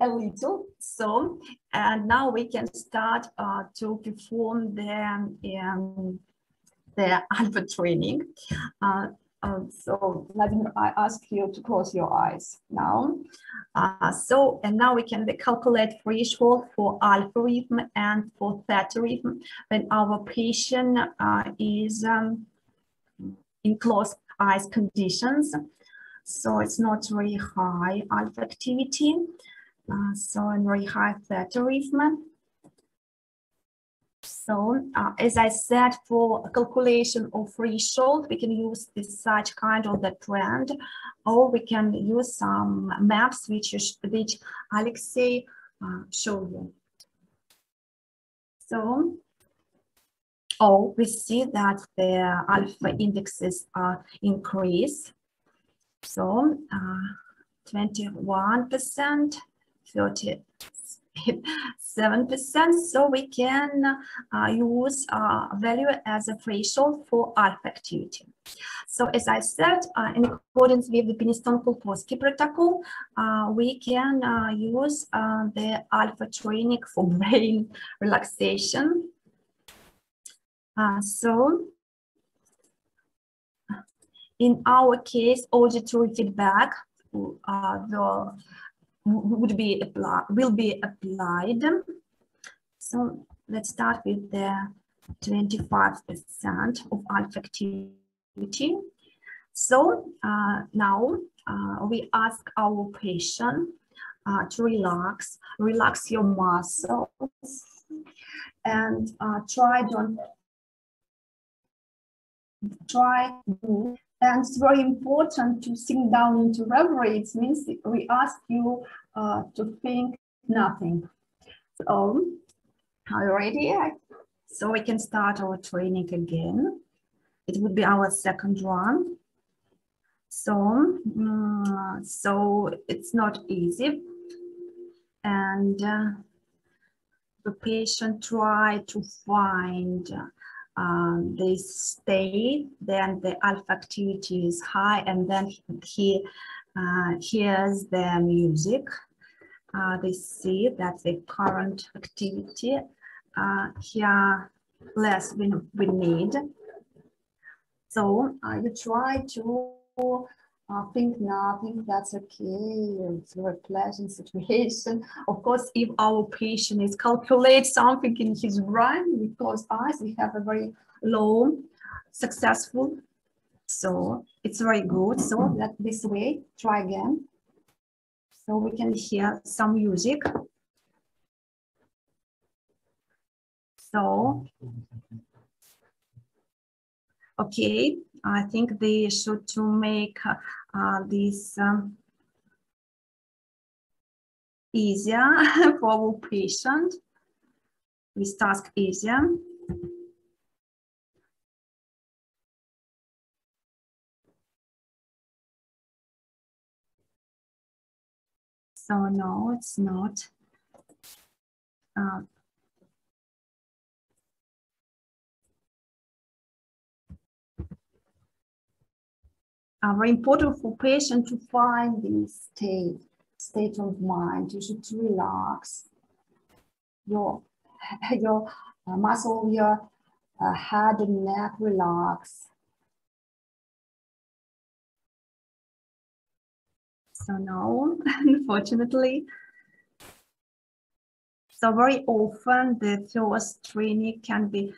a little. So, and now we can start to perform the alpha training. So Vladimir, I ask you to close your eyes now. And now we can calculate threshold for alpha rhythm and for theta rhythm when our patient is in closed eyes conditions. So it's not very high alpha activity. So in very high theta rhythm. So as I said, for calculation of threshold, we can use such kind of the trend, or we can use some maps which Alexei showed you. So, we see that the alpha indexes increase. So 21%, 37%. So we can use value as a threshold for alpha activity. So as I said, in accordance with the Penistone-Kulposki protocol, we can use the alpha training for brain relaxation. So in our case, auditory feedback will be applied. So let's start with the 25% of alpha activity. So now we ask our patient to relax your muscles and try to. And it's very important to sink down into reverie. It means we ask you to think nothing. So, are you ready? So we can start our training again. It would be our second run. So, so it's not easy. And the patient try to find this state, then the alpha activity is high, and then he hears the music. They see that the current activity here less we need. So you try to think nothing, that's okay, it's a very pleasant situation. Of course, if our patient is calculate something in his brain, we close eyes, we have a very low successful. So it's very good. So that this way, try again. So we can hear some music. So, okay, I think they should to make this easier for our patient. This task easier. So no, it's not. Very important for patient to find this state of mind. You should relax your muscle, your head and neck, relax. So no, unfortunately. So very often the first training can be,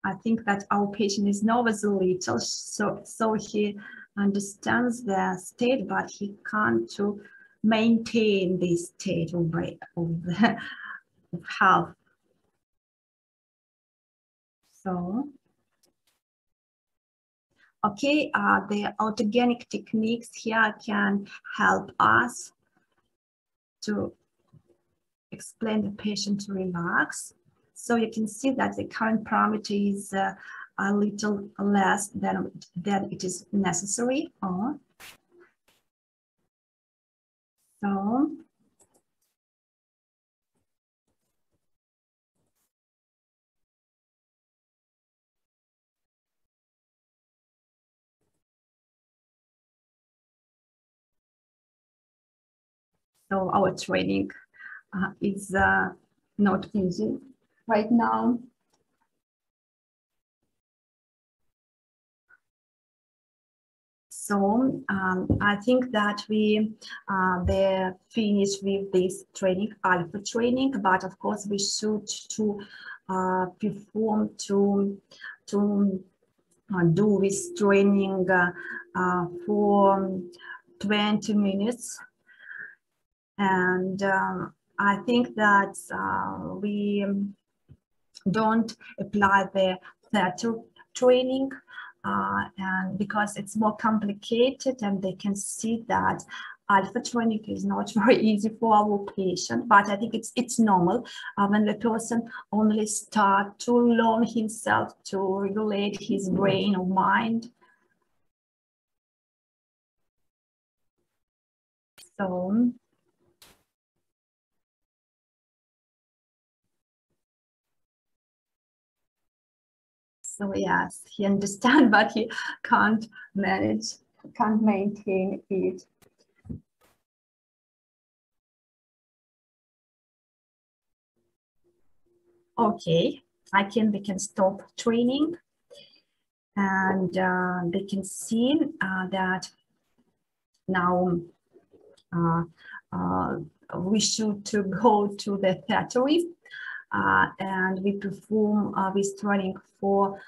I think that our patient is nervous a little, so he understands the state, but he can't to maintain this state of health. So, okay, the autogenic techniques here can help us to explain the patient to relax. So you can see that the current parameter is a little less than it is necessary. So our training is not easy right now. So I think that we finish with this training, alpha training, but of course we should to perform to do this training for 20 minutes. And I think that we don't apply the theater training and because it's more complicated, and they can see that alpha training is not very easy for our patient, but I think it's normal when the person only start to learn himself to regulate his brain or mind. So yes, he understands, but he can't maintain it. Okay, we can stop training, and they can see that now we should go to the theory, and we perform this training for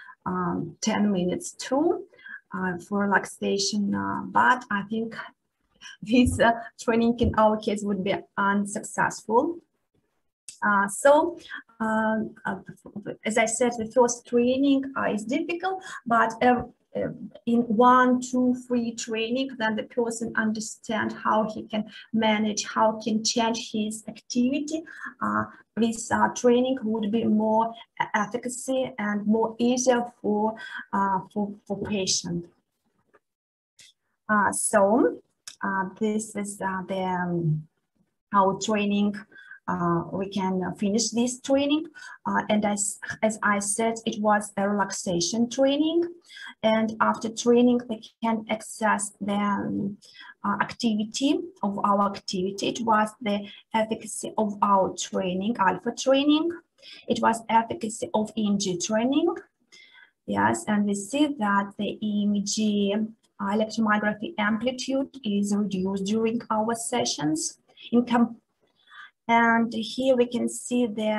10 minutes too for relaxation, but I think this training in our case would be unsuccessful. As I said, the first training is difficult, but in 1, 2, 3 training, then the person understands how he can manage, how can change his activity. This training would be more efficacy and more easier for patient. This is our training. We can finish this training, and as I said, it was a relaxation training, and after training we can access the activity of our activity. It was the efficacy of our training, alpha training. It was efficacy of Emg training. Yes, and we see that the Emg electromyography amplitude is reduced during our sessions. And here we can see the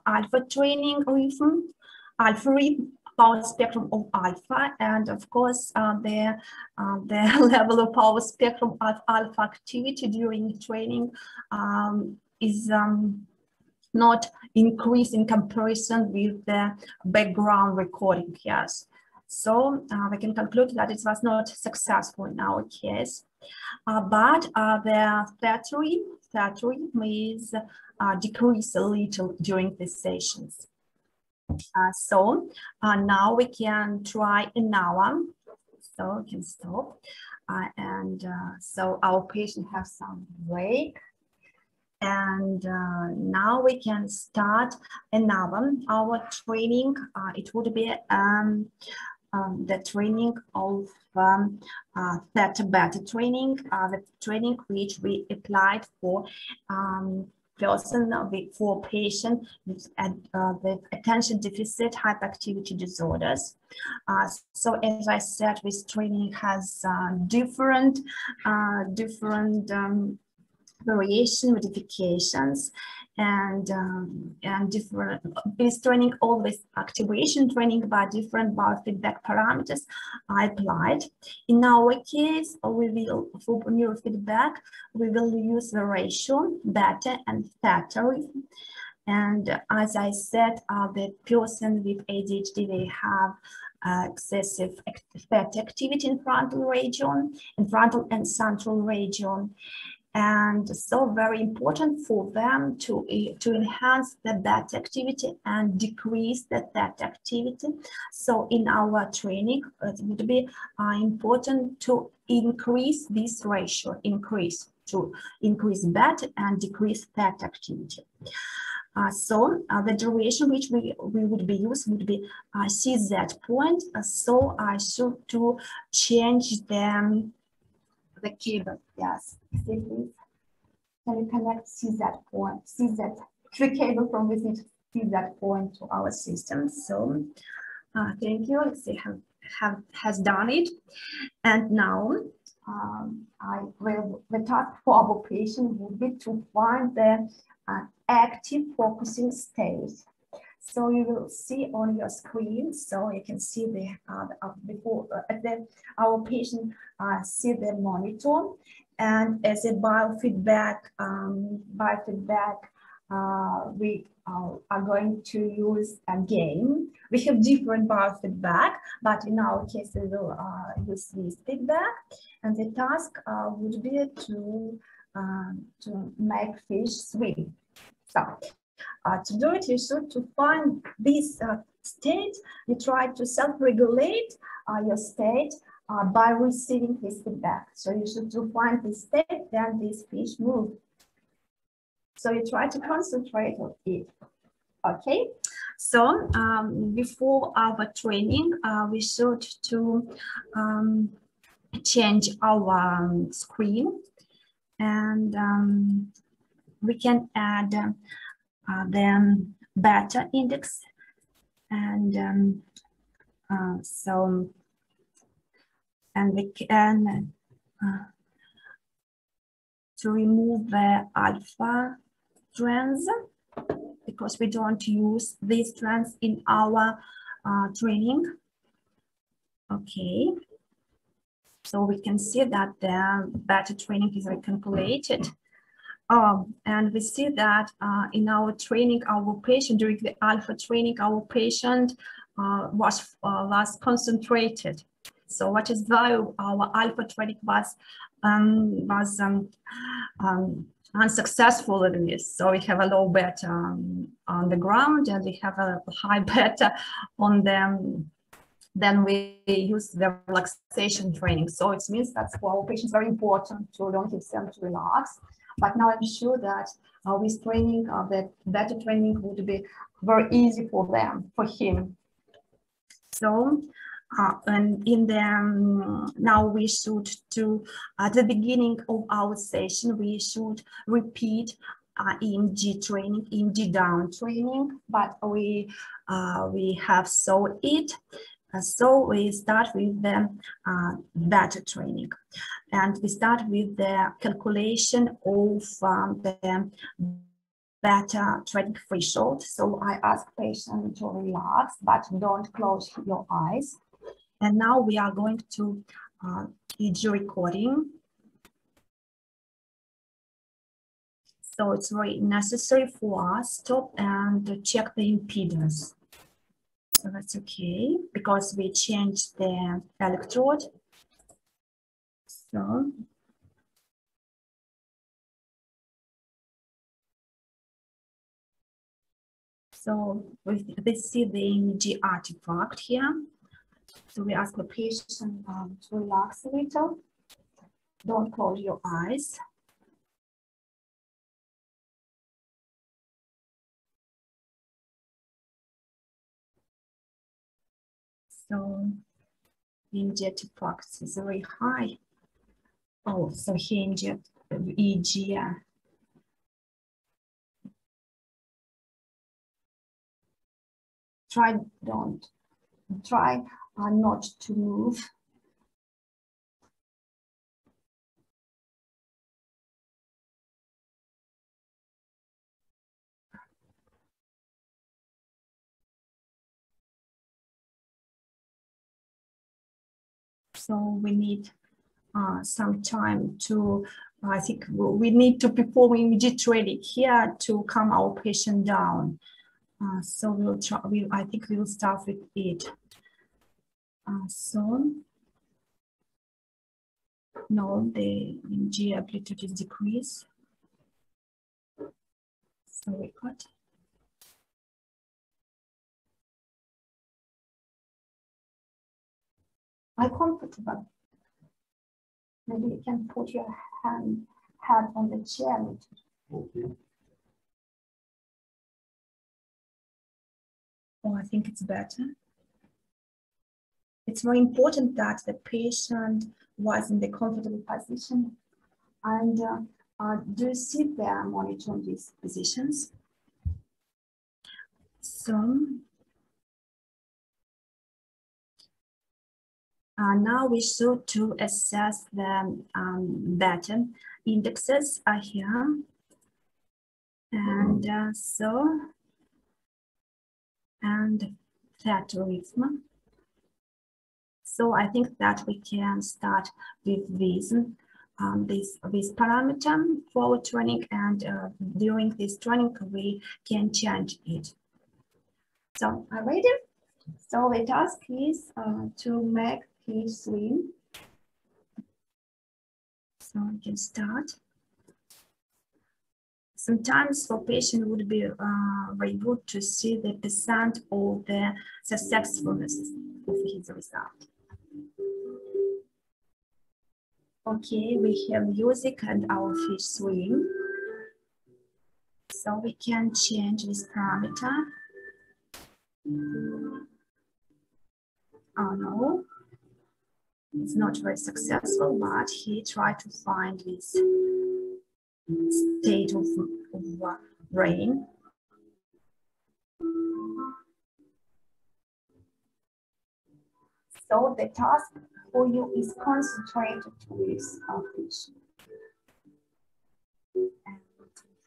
alpha training rhythm, alpha rhythm, power spectrum of alpha, and of course the level of power spectrum of alpha activity during training is not increased in comparison with the background recording. Yes, so we can conclude that it was not successful in our case, but the theory is decrease a little during these sessions. Now we can try an hour. So we can stop, and so our patient has some break, and now we can start another our training. It would be the training of theta beta training, the training which we applied for for patient with attention deficit hyperactivity disorders. So as I said, this training has different variation modifications, and different. This training always activation training by different biofeedback parameters are applied. In our case, we will for neurofeedback we will use the ratio beta and theta. And as I said, the person with ADHD, they have excessive theta activity in frontal and central region. And so very important for them to enhance the beta activity and decrease the theta activity. So in our training, it would be important to increase this ratio, increase beta and decrease theta activity. The duration which we would be used would be CZ point. So I should to change the cable. Yes, see please. Can you connect CZ point, the cable from within CZ point to our system? So thank you. Let's see has done it. And now the task for our patient would be to find the active focusing state. So you will see on your screen, so you can see our patient see the monitor, and as a biofeedback we are going to use a game. We have different biofeedback, but in our case, we will use this feedback. And the task would be to make fish swim. So to do it, you should to find this state. You try to self-regulate your state by receiving this feedback. So you should to find this state, then this fish move. So you try to concentrate on it. Okay. So before our training, we should to change our screen, and we can add the beta index, and and we can to remove the alpha strands, because we don't use these strands in our training. Okay. So we can see that the beta training is recalculated. And we see that in our training, our patient, during the alpha training, our patient was concentrated. So what is why our alpha training was unsuccessful in this. So we have a low beta on the ground, and we have a high beta on them. Then we use the relaxation training. So it means that for our patients, very important to don't give them to relax. But now I'm sure that with training, that beta training would be very easy for them, for him. So, and in the now we should do at the beginning of our session, we should repeat Emg training, Emg down training, but we have saw it. So we start with the beta training, and we start with the calculation of the beta training threshold. So I ask patient to relax, but don't close your eyes. And now we are going to EEG recording. So it's very necessary for us to stop and check the impedance. So that's okay, because we changed the electrode. So we see the Emg artifact here. So we ask the patient to relax a little. Don't close your eyes. So Emg artifact is very high. Oh, so here inject EEG. Try not to move. So we need some time to, I think we need to perform Emg training here to calm our patient down. So we'll try, I think we will start with it. So, no, the Emg amplitude is decreased. So we cut. I'm comfortable. Maybe you can put your head on the chair. Okay. Oh, I think it's better. It's very important that the patient was in the comfortable position. And do you see there monitoring these positions? So now we should to assess the beta indexes are here. And and that rhythm. So I think that we can start with this. this parameter for our training, and during this training we can change it. So are ready? So the task is to make fish swim. So we can start. Sometimes for patient would be very good to see the percent of the successfulness of his result. Okay, we have music and our fish swim. So we can change this parameter. Oh no, it's not very successful, but he tried to find this state of brain. So the task for you is concentrated with fish and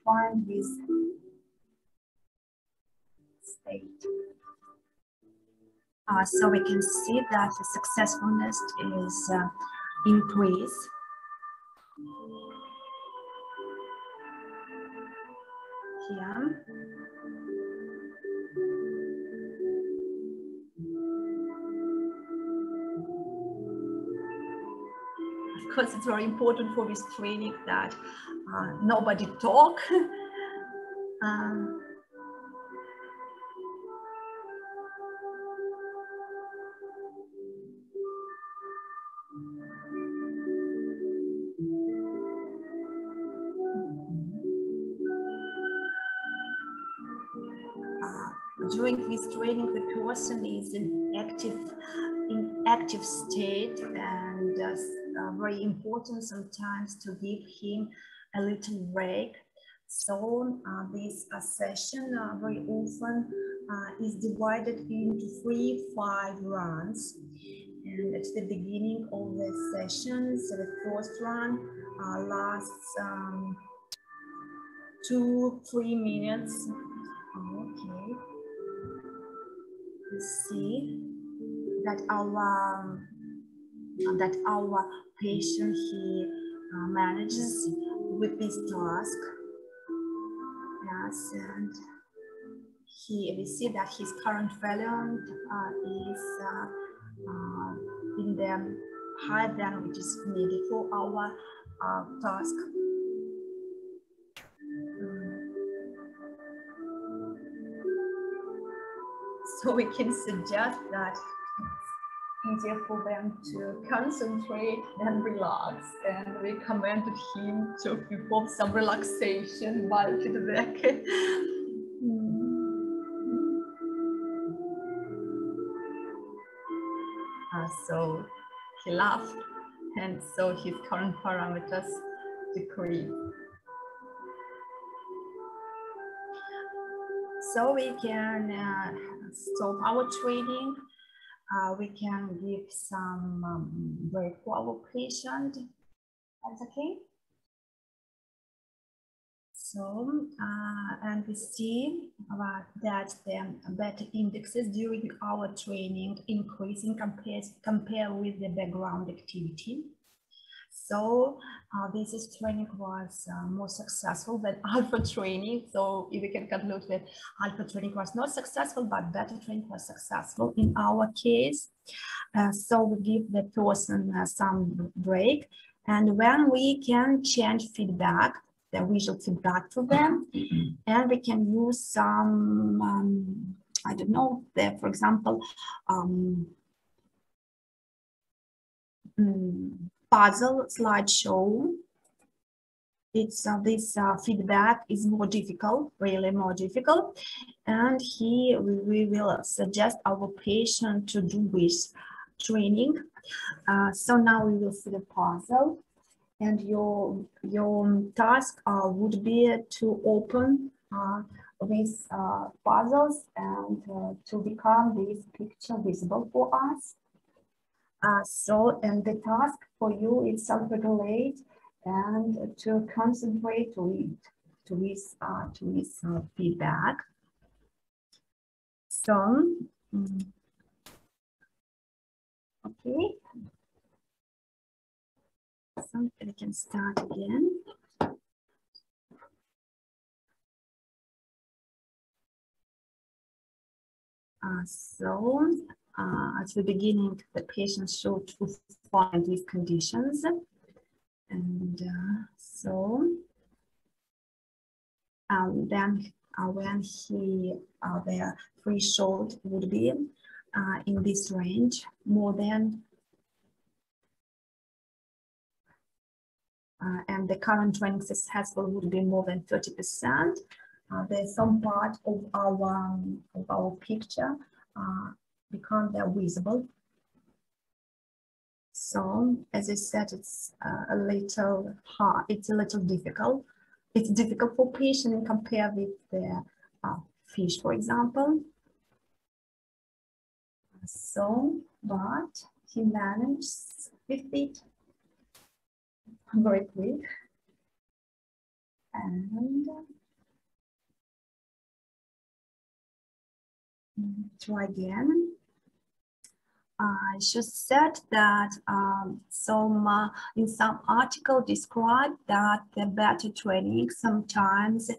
find this state. So we can see that the successfulness is increased. Here. Of course, it's very important for this training that nobody talk. During this training, the person is in active state, and very important sometimes to give him a little break. So this session very often is divided into 3-5 runs. And at the beginning of the sessions, the first run lasts 2-3 minutes. Okay. We see that our patient manages with this task. Yes, and we see that his current value is in the higher than which is needed for our task. So we can suggest that it's easier for them to concentrate and relax, and we recommended him to perform some relaxation biofeedback. So he laughed, and so his current parameters decreased. So we can stop our training. We can give some break for our patient. That's okay. So, and we see that the beta indexes during our training increasing compared with the background activity. So this training was more successful than alpha training. So if we can conclude that alpha training was not successful, but beta training was successful in our case. So we give the person some break, and when we can change feedback, the visual feedback to them, and we can use some, I don't know, for example, puzzle slideshow. It's this feedback is more difficult, really more difficult, and here we will suggest our patient to do this training. So now we will see the puzzle, and your task would be to open these puzzles and to become this picture visible for us. And the task for you is self-regulate and to concentrate to his feedback. So, okay. So we can start again. At the beginning, the patient should find these conditions. And then when the threshold would be in this range, more than, and the current training successful would be more than 30%. There's some part of our picture become there visible. So as I said, it's a little hard. It's a little difficult. It's difficult for patient compared with the fish, for example. So, but he managed with it very quick. And try again. I should said that in some article described that the better training sometimes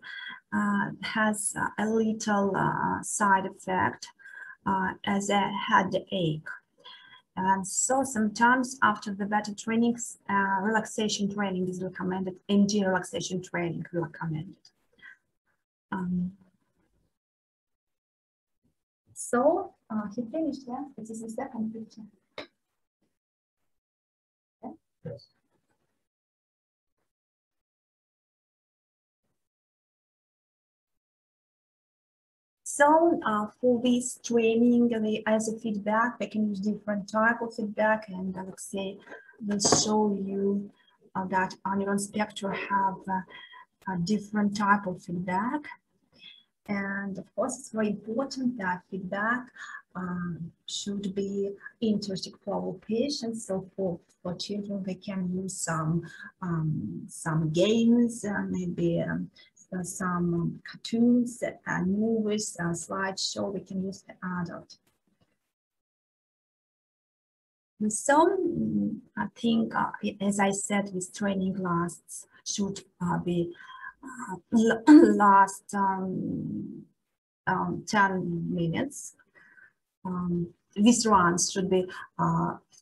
has a little side effect as a headache. And so sometimes after the better trainings, relaxation training is recommended, Emg relaxation training is recommended. So he finished, yeah? This is the second picture. Yeah? Yes. So for this training, as a feedback, we can use different type of feedback, and Alexei will show you that neuron spectra have a different type of feedback. And of course, it's very important that feedback should be interesting for our patients. So for children, they can use some games, maybe some cartoons and movies, slideshow. We can use the adult. And so I think, as I said, this training should be last 10 minutes. These runs should be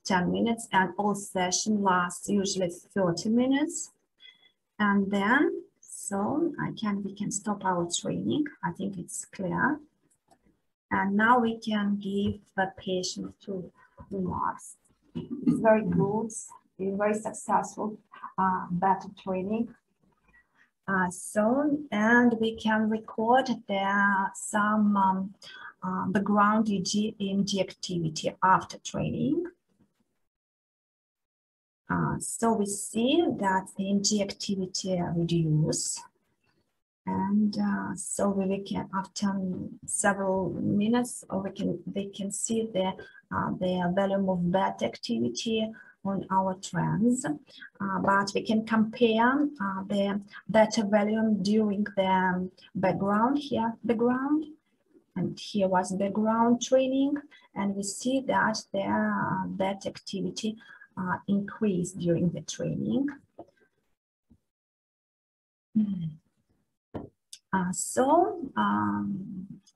10 minutes, and all session lasts usually 30 minutes. And then, so we can stop our training. I think it's clear. And now we can give the patient 2 remarks. It's very good, it's very successful, better training. And we can record there some background EMG activity after training. So we see that the EMG activity reduce, and so we can, after several minutes, or they can see the volume of beta activity on our trends, but we can compare the beta volume during the background and here was background training, and we see that the beta activity increased during the training.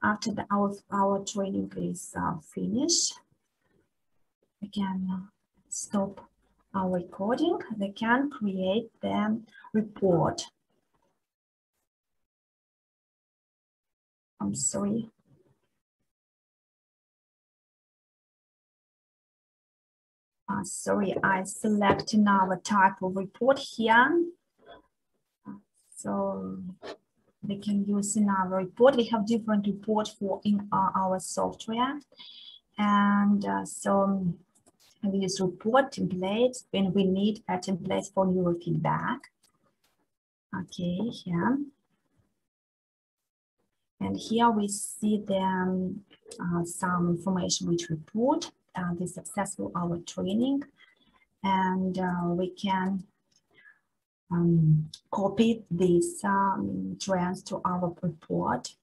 After our training is finished, we can stop our recording. They can create the report. I'm sorry. Sorry, I select another type of report here. So they can use another report. We have different reports for in our software. And so we use report templates when we need a template for neurofeedback. Okay, here. And here we see the, some information which report the successful our training. And we can copy these trends to our report.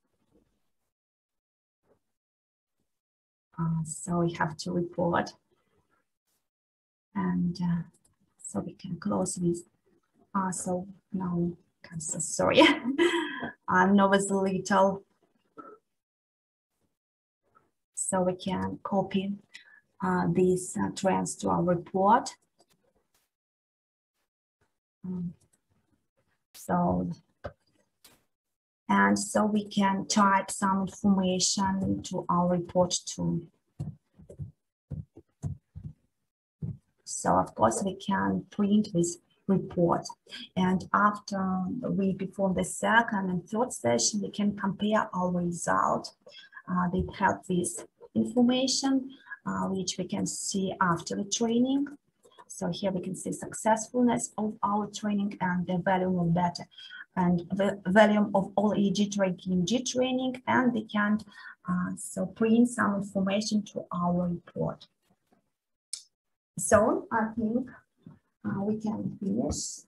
So we have to report, and So we can close this. So now, I'm so sorry. Now it's a little. So we can copy these trends to our report. So we can type some information to our report too. So of course we can print this report, and after we perform the second and third session, we can compare our result. They have this information which we can see after the training. So here we can see successfulness of our training and the volume of data and the volume of all EEG training, training, and we can so print some information to our report. So I think we can finish.